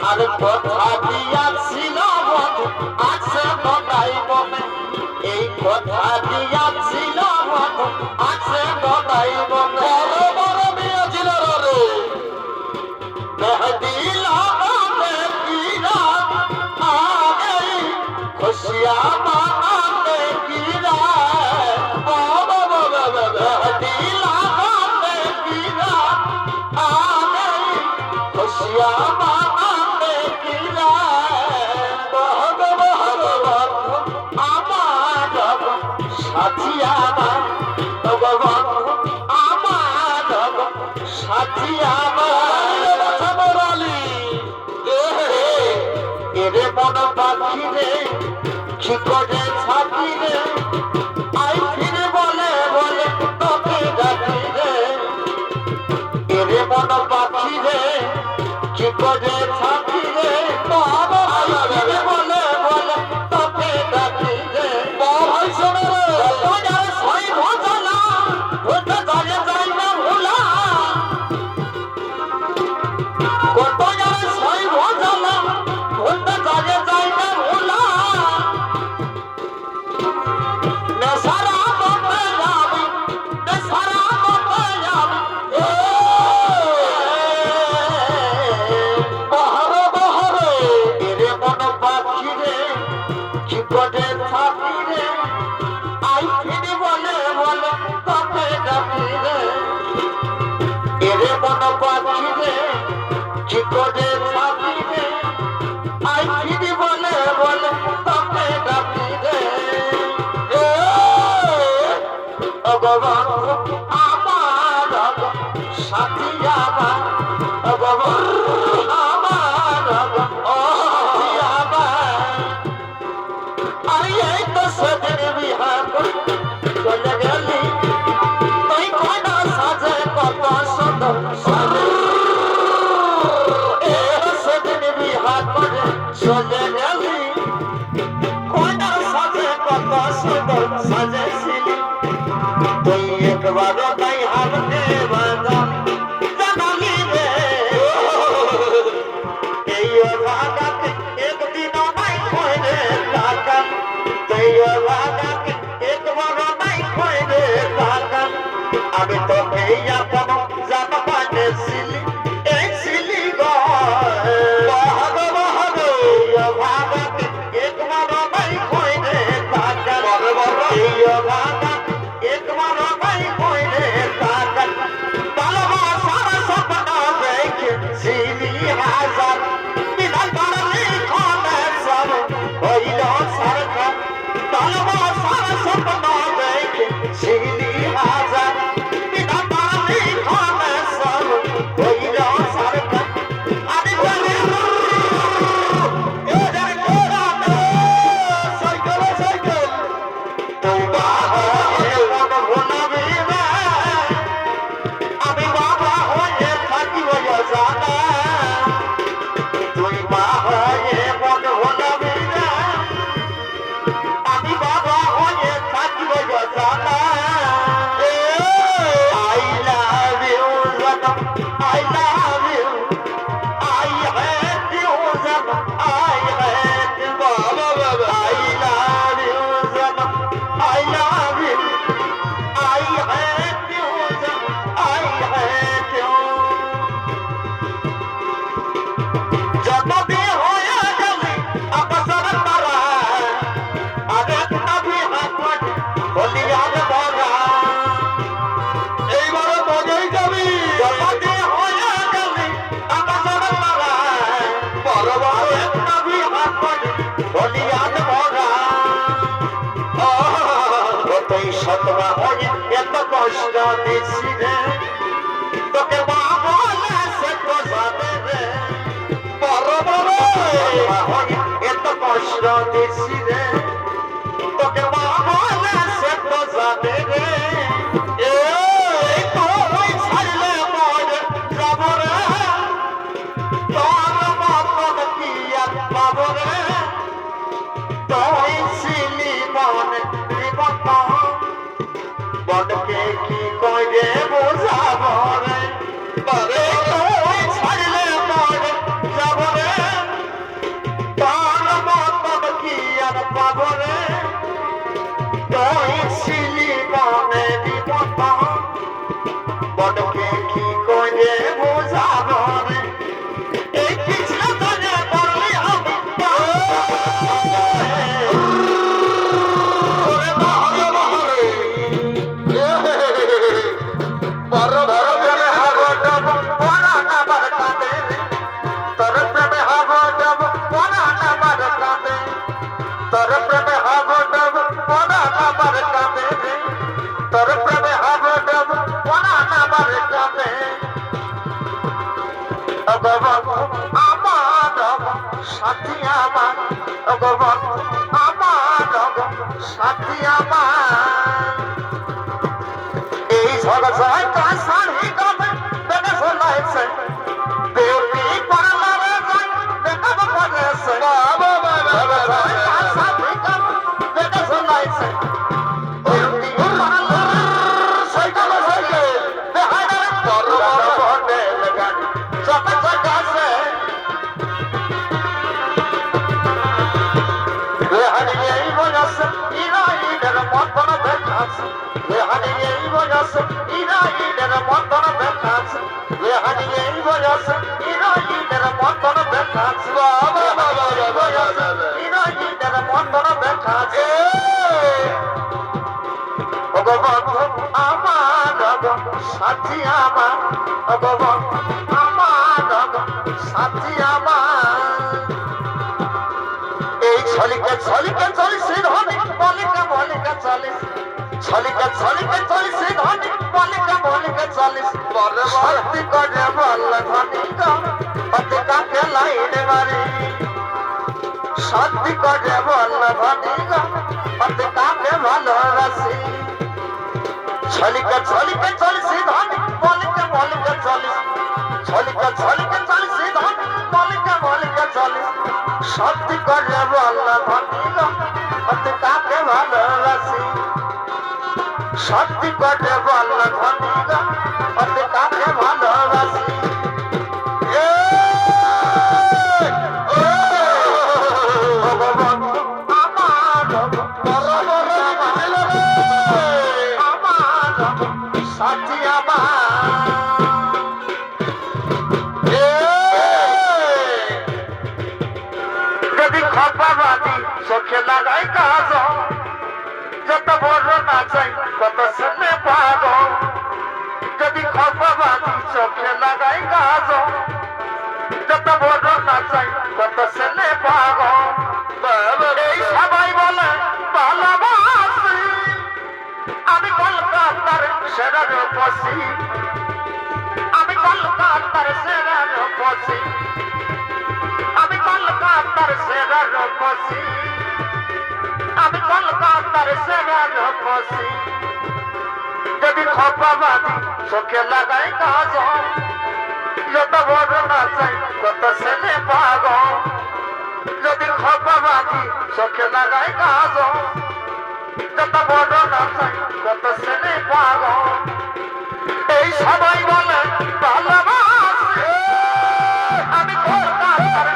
[SPEAKER 1] আর কথা দিয়াছিল বন্ধু আছে বনাই বনে এই কথা দিয়াছিল বন্ধু আছে বনাই বনে বড় বড় বিয়ে ছিল রে মেহদি লাগাতে পীরা আগে খুশিয়া মানাতে পীরা বাবা বাবা মেহদি লাগাতে পীরা আগে খুশিয়া মানাতে পীরা ভগবান আমার সাথী আমার ভগবান আমার সাথী আমার বরালি এরে মন পাখি রে কি করে ছাতি রে আই ফিরে বলে বলে তোকে ডাকি রে এরে মন পাখি রে কি করে ছাতি রে বাবা আই ফিরে বলে বলে তোকে ডাকি রে বাবা শোনে রে তোর সই ভোজলা ভোজা যায় যায় না ভোলা কত যার সই ভোজলা ভোজা যায় যায় না ভোলা নেশারা করতে যাবি নেশারা করতে যাবি বহরে বহরে এরে মন পাখি রে কি করে থাকি রে আই ফিরে বলে বলে তোকে ডাকি রে এরে মন পাখি রে কি করে থাকি রে আই ফিরে বলে বলে তোকে ডাকি রে ভগবান আমার সাথী আমার ভগবান আমার সাথী আমার আরে এই তো সেদিন বিহা করে চলে গেলি তুই কোনা সাজে কত সুন্দর সাজে সেদিন বিহা করে চলে গেলি কোনা সাজে কত সুন্দর সাজেছিলি তুই একবার তাই হাতে বাজা জানালি রে এই ভাগাতে একদিন নাই কইরে টাকা তুই ভাগাতে একবার নাই কইরে টাকা আমি তো পেয়া পাব জানা পাইছিলি এই সিলি গো ভাগ ভাগ ভাগাতে একবার নাই কইরে টাকা এই ভাগাতে একবার নাই কইরে টাকা ভালোবাসার স্বপ্ন দেখে সিলি হাজার বিধান বাড়ালি খনে সব হইল সরকার ভালোবাসার স্বপ্ন দেখে সিলি হাজার বিধান বাড়ালি খনে সব হইল সরকার আমি বলি এদের কোরাতে সাইকেল সাইকেল তুই বাবা মন ভুলাবি না আমি বাবা হয়ে থাকিব জানা তুই মা হয়ে মন ভুলাবি না আমি বাবা হয়ে থাকিব জানা I love you জানা I love you I hate you জানা I hate you বাবা বাবা I love you জানা I love you I hate you জানা I hate you যতদিন হয়ে গেলি অবসর তারা আরেক নবী হাত বলি আগে বলা এইবারে মজাই যাবি যতদিন হয়ে গেলি কষ্ট দিছি রে তোকে মা বলে সে তো জানে রে বড় বড় এত কষ্ট দিছি রে তোকে মা বলে সে তো জানে রে এই তুই ছাড়লে মরে যাব রে তোর মতন কি আর পাব রে তুই ছিলি মনে জীবন বনকে কি করে বোঝাব রে বারে তুই ছাড়লে মরে যাব রে তোর মতন কি আর পাব রে তুই ছিলি মনে জীবন বনকে কি করে বোঝাব রে এই কিছু ধরে বললি আমি সাথী আমার সাথী আমার এই ঝগড়া শাড়ি গাবে দেখে শোনাইছে দেউটি পার্লারে যাই দেখাব পড়েছে শাড়ি গাবে দেখে শোনাইছে দেউটি পার্লারে সাইকেল সাইকেল দেখাই রে বড় বড় হোটেল গাড়ি সব জায়গাছে এই বয়সে ইরাইনের মতন দেখাচ্ছে এই বয়সে ইরাইনের মতন দেখাচ্ছে এই বয়সে ইরাইনের মতন দেখাচ্ছে ইরাইনের মতন দেখাচ্ছে ভগবন্ধু আমার সাথী আমার ভগবন্ধু আমার সাথী আমার এই ছলিকে ছলিকে চলিস ধনী বলিকে বলিকে চলিস ছলিকে ছলিকে চলিস ধনী বলিকে বলিকে চলিস সত্যি করে বল ধনী গতি কাকে লাইনে মারি সত্যি করে বল ধনী গতি কাকে ভালোবাসি ছলিকে ছলিকে চলিস ধনী বলিকে বলিকে চলিস ছলিকে ছলিকে চলিস ধনী বলিকে বলিকে চলিস সত্যি করে বল ধনী গতি কাকে ভালোবাসি সত্যি করে বল ধনী গতি কাকে ভালোবাসি সাথী যদি খপাবাদি চোখে লাগাই কাজ যত বড় না চাই কত শুনে পাব যদি খপাবাদি চোখে লাগাই কাজ যত বড় না চাই কত শুনে পাব এই সবাই বলে ভালোবাসি আমি কলকাতার সেরা রূপসী আমি কলকাতার সেরা রূপসী আমি কলকাতার সেরা রূপসী আমি কলকাতার সেরা রূপসী যদি খপাবাদি চোখে লাগাই কাজ যত বড় না চাই কত সেনে পাগ যদি খপাবাদি চোখে লাগাই কাজ যত বড় না চাই কত সেনে পাগ এই সবাই বলে ভালোবাসি আমি কলকাতার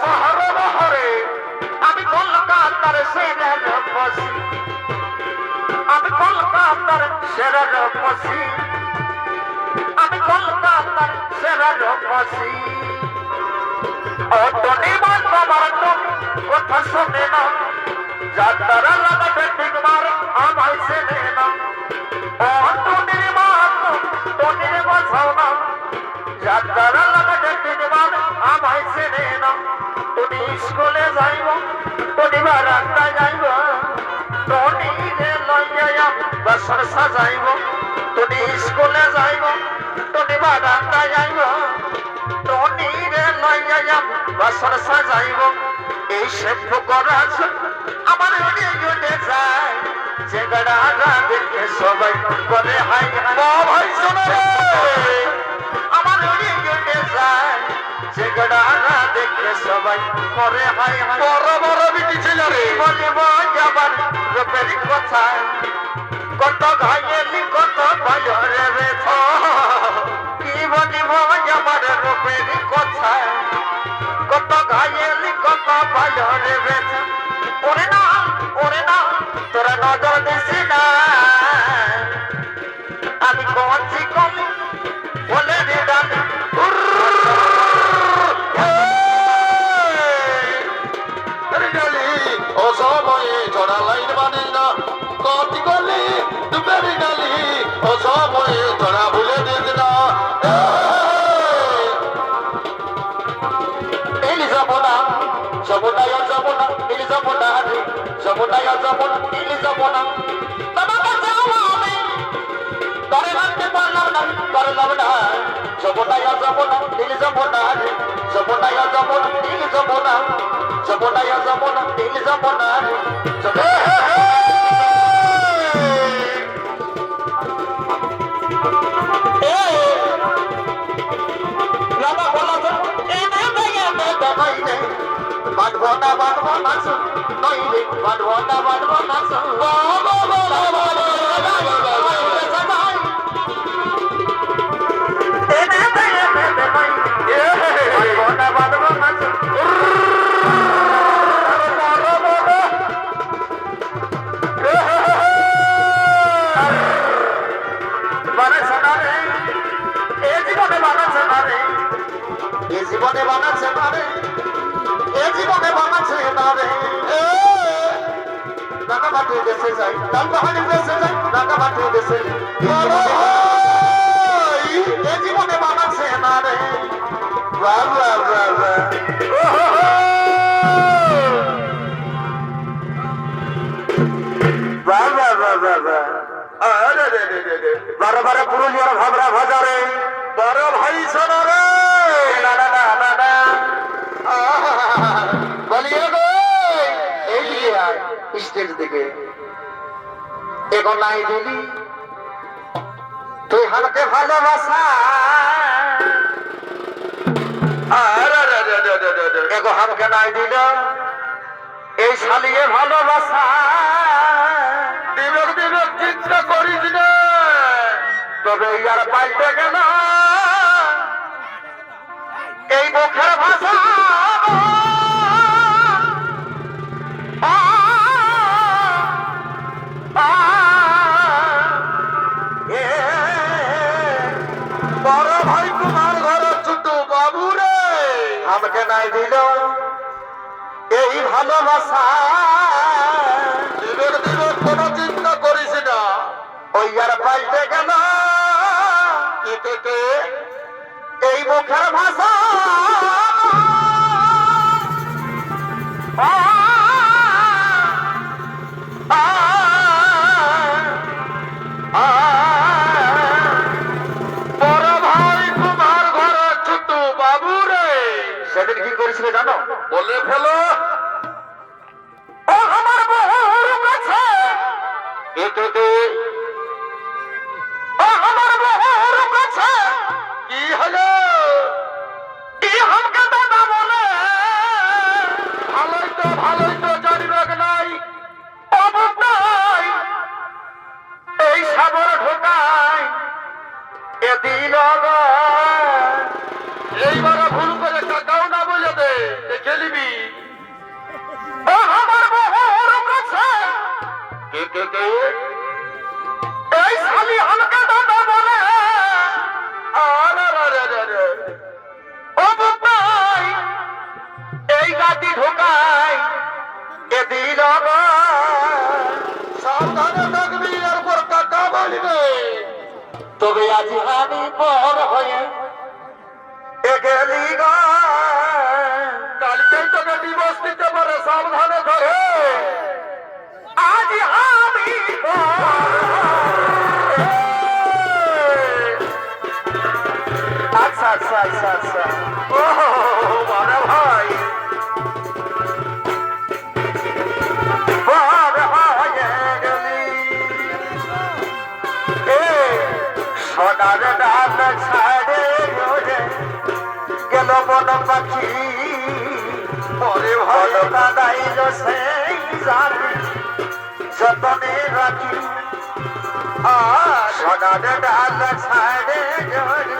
[SPEAKER 1] শহরে বহরে আমি কলকাতার সেরা রূপসী আমি কলকাতার সেরা রূপসী আমি কলকাতার সেরা রূপসী অটনি বাবার কথা শোনে না যাত্রা লাগাতে ঠিকবার আমায় চেনে না অটনির মা টনির বাছাও না যাত্রা লাগাতে ঠিকবার আমায় চেনে না টনি স্কুলে যাইব টনি বারান্দায় যাইব টনি রে লইয়া বাস বাসর সাজাইব টনি স্কুলে যাইব টনি বারান্দায় যাইব টনি রে লইয়া বাসর সাজাইব এই শেফ করা আমার উড়ে যায় যে গড়া দেখে সবাই করে হাই ভাই শোনো আমার উড়ে যায় যে গড়া দেখে সবাই করে হাই বড় বড় বিটি ছিল রে বলিব যাবার রূপের কথা কত ঘাইলি কত বাজারে রে কি বলিব যাবার রূপের কথা কত ঘাইলি কত বাজারে রে ওরে না তোরা নজর দিস না আমি কমছি কম বলে রে ডান
[SPEAKER 2] অসময়ে চড়া লাইন মানে না কতি গলি দুপেরি গালি অসময়ে চড়া ভুলে দিস না
[SPEAKER 1] এলি যাব না যাবনায় যাব না এলি যাব না রে যাবনায় যাব না এলি যাব না বাবা যাও আমি করে রাখতে পারলাম না যাবনায় যাব না এলি যাব না রে যাবনায় যাব না এলি যাব না যাবনায় যাব না এলি যাব না রে বাঁধবো না নইলে বাঁধবো না জীবনে বানাচ্ছে না রে জীবনে বানাচ্ছে না রে টাকা পাঠিয়ে দেশে যাই টাকা পাঠিয়ে দেশে যাই টাকা পাঠিয়ে দেশে জীবনে বানাচ্ছে না রে বারে বারে পুরুলিয়ার ভাবরা ভাজারে বড় ভাই শোনো রে বলিয়ে গো এইদিকে আয় স্টেজ দিকে এখন নাই দিলি তুই হালকে ভালোবাসা এগো হালকে নাই দিল এই শালিয়ে ভালোবাসা দিবক চিন্তা করিস না তবে ইয়ার পাইতে গেল এই মুখের ভাষা বড় ভাই তোমার ঘর ছোট বাবু রে আমাকে নাই দিল এই ভালোবাসা দিবক কোনো চিন্তা করিস না ওই আর পাইতে গেল এই মুখের ভাষা বড় ভাই তোমার ঘর ছোট বাবু রে সেদিন কি করেছিল জানো বলে ফেলো আমার বহুর কাছে আমার বহুর কাছে কি হলো কি আমাকে দাদা বলে ভালোই তো জানিবে নাই অবদাই এই সাবর ঢোকায় এ দিল এইবার ভুল করে টাকাও না বলে দে দেখে নিবি আমার বহুর কাছে এই শালি আমাকে দাদা বলে এই গাতি ঢোকায় এ দিল সাবধানে থাকবি এরপর কাকা বলবে তবে আজ আমি পর হয়ে এ গেলি কালকেই তোকে দিবস দিতে পারে সাবধানে ধরে আজ আমি পর আচ্ছা আচ্ছা আচ্ছা ও বড় ভাই বড় হয়ে গেলি এ সোনার ডাল ছাড়ে ওরে গেল বন পাখি পরে ভালো কাদাইল সেই জানি যতনে রাখি আর সোনার ডাল ছাড়ে ওরে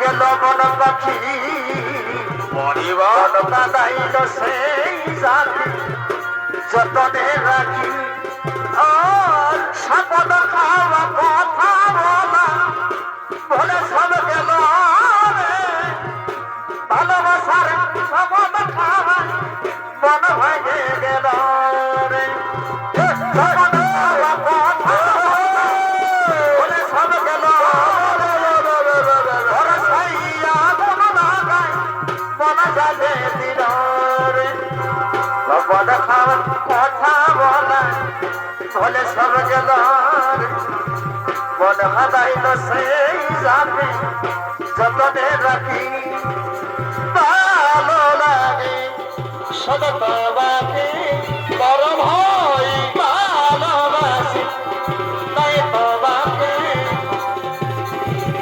[SPEAKER 1] গেল বন পাখি পরিবার কাদাইল সেই জানি যতনে রাখি আর সাপদ খাওয়া কথা বলা বলে সব গেল রে ভালোবাসার সাপদ খাওয়া মন ভেঙে গেল রে সাপদ খাওয়া কথা বলে সব গেল সাইয়া মন লাগায় মন জালে দিল রে সাপদ খাওয়া কথা বলা বলে সব গেল মন হাদাইল সেই যাবে যতনে রাখি ভালো লাগে সদতবাকে বড় ভাই ভালোবাসি তাই তোমাকে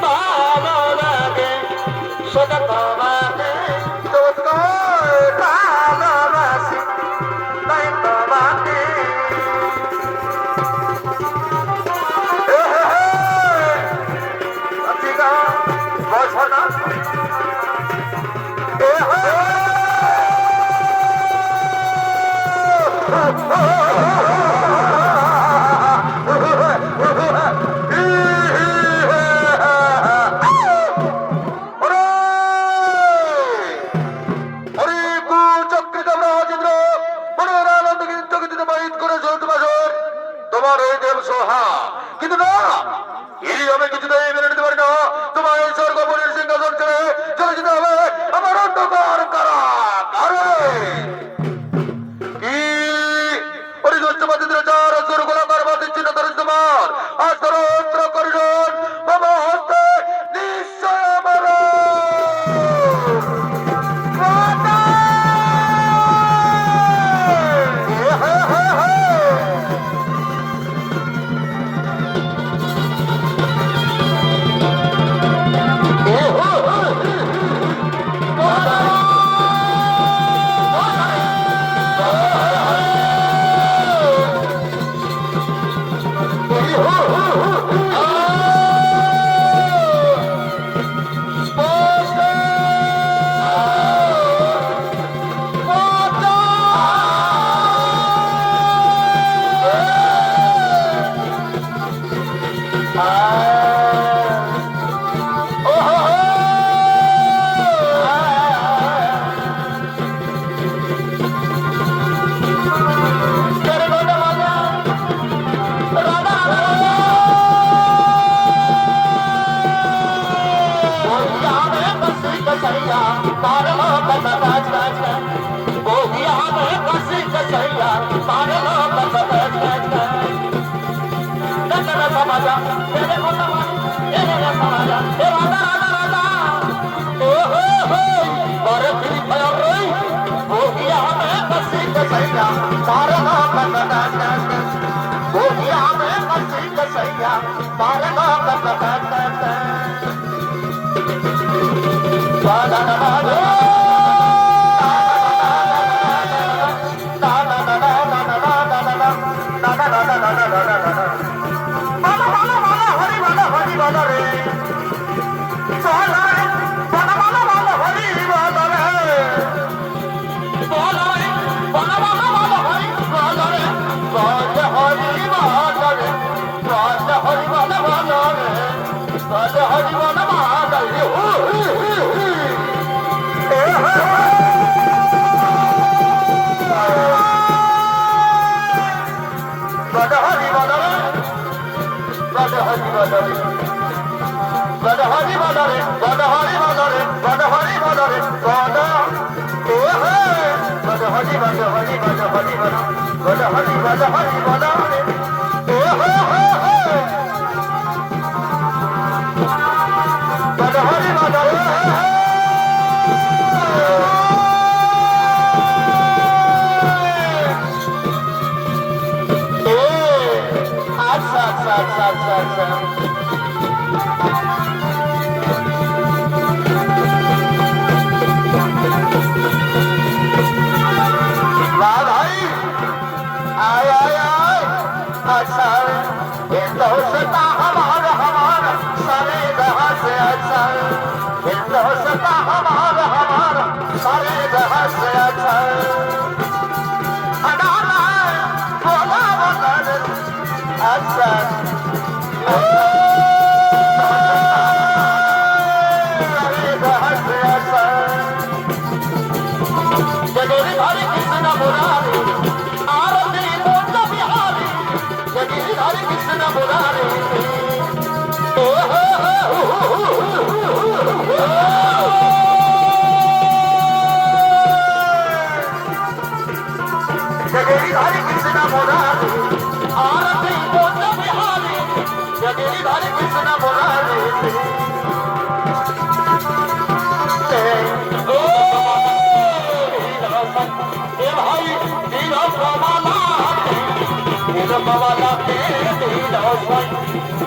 [SPEAKER 1] ভালো লাগে সদতবাকে তোকে ভালোবাসি তাই তোমাকে তোমার এই দেব সোহা কিন্তু না এই আমি কিছুতেই মেনে নিতে পারি না তোমার এই স্বর্গপুরীর সিংহাসন ছেড়ে চলে যেতে হবে আমার অন্ধকার কারাগারে কি ওই দুষ্টবাদীদের চার অসুর গোলাকার বাতিল চিহ্ন ধরেছে তোমার আজ ধরো অস্ত্র করিডোর বাবা হস্তে নিশ্চয় আমার Hare हंसता हमार सारे जहां से अच्छा अनाना बोला वतन अच्छा सारे जहां से अच्छा जगेरी धारी कृष्ण मुरारी आरती बोल बिहारी जगेरी धारी कृष्ण मुरारी जगेरी धारी कृष्ण मुरारी आरती बोल बिहारी जगेरी धारी कृष्ण मुरारी भाई दिल कमाला के दिल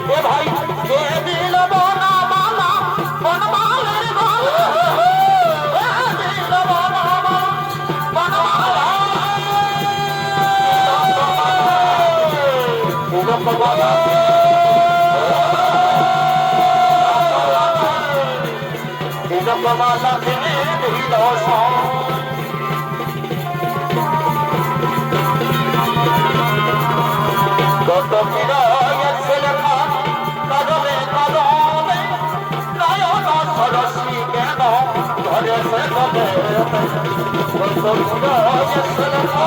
[SPEAKER 1] ए भाई ये दिल बोना माला बनवाले दिल बोना माला बनवाला दिल कमाला दिल कमाला के दिल কত বিরয়েছে লেখা কাজলে কাজলে নয়ন সরসী কেন ধরেছে কবে কত বিরয়েছে লেখা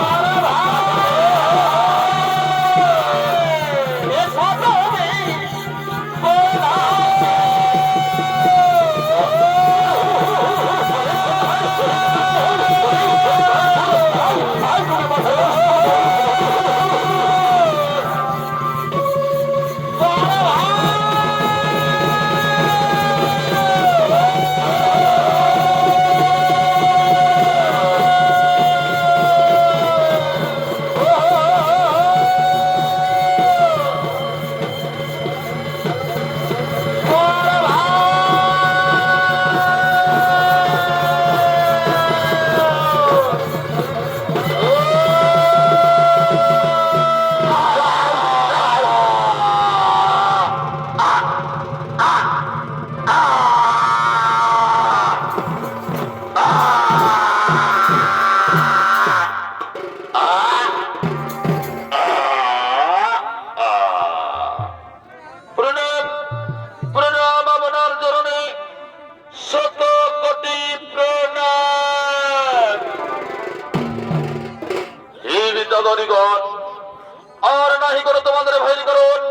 [SPEAKER 1] আর নাহি করো তোমাদের ভয় করুন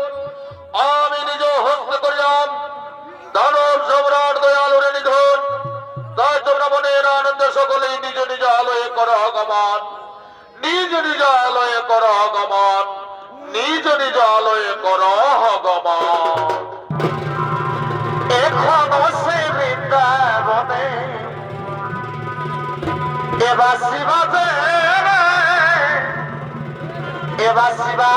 [SPEAKER 1] আমি নিজ হস্ত করিলাম দানব সম্রাট দয়ালুরে নিধন তাই তোমরা মনের আনন্দে সকলেই নিজ নিজ আলয়ে কর আগমন নিজ নিজ আলয়ে কর আগমন নিজ নিজ আলয়ে কর আগমন এখন সে বৃন্দাবনে এবার শিবাজে এবার শিবা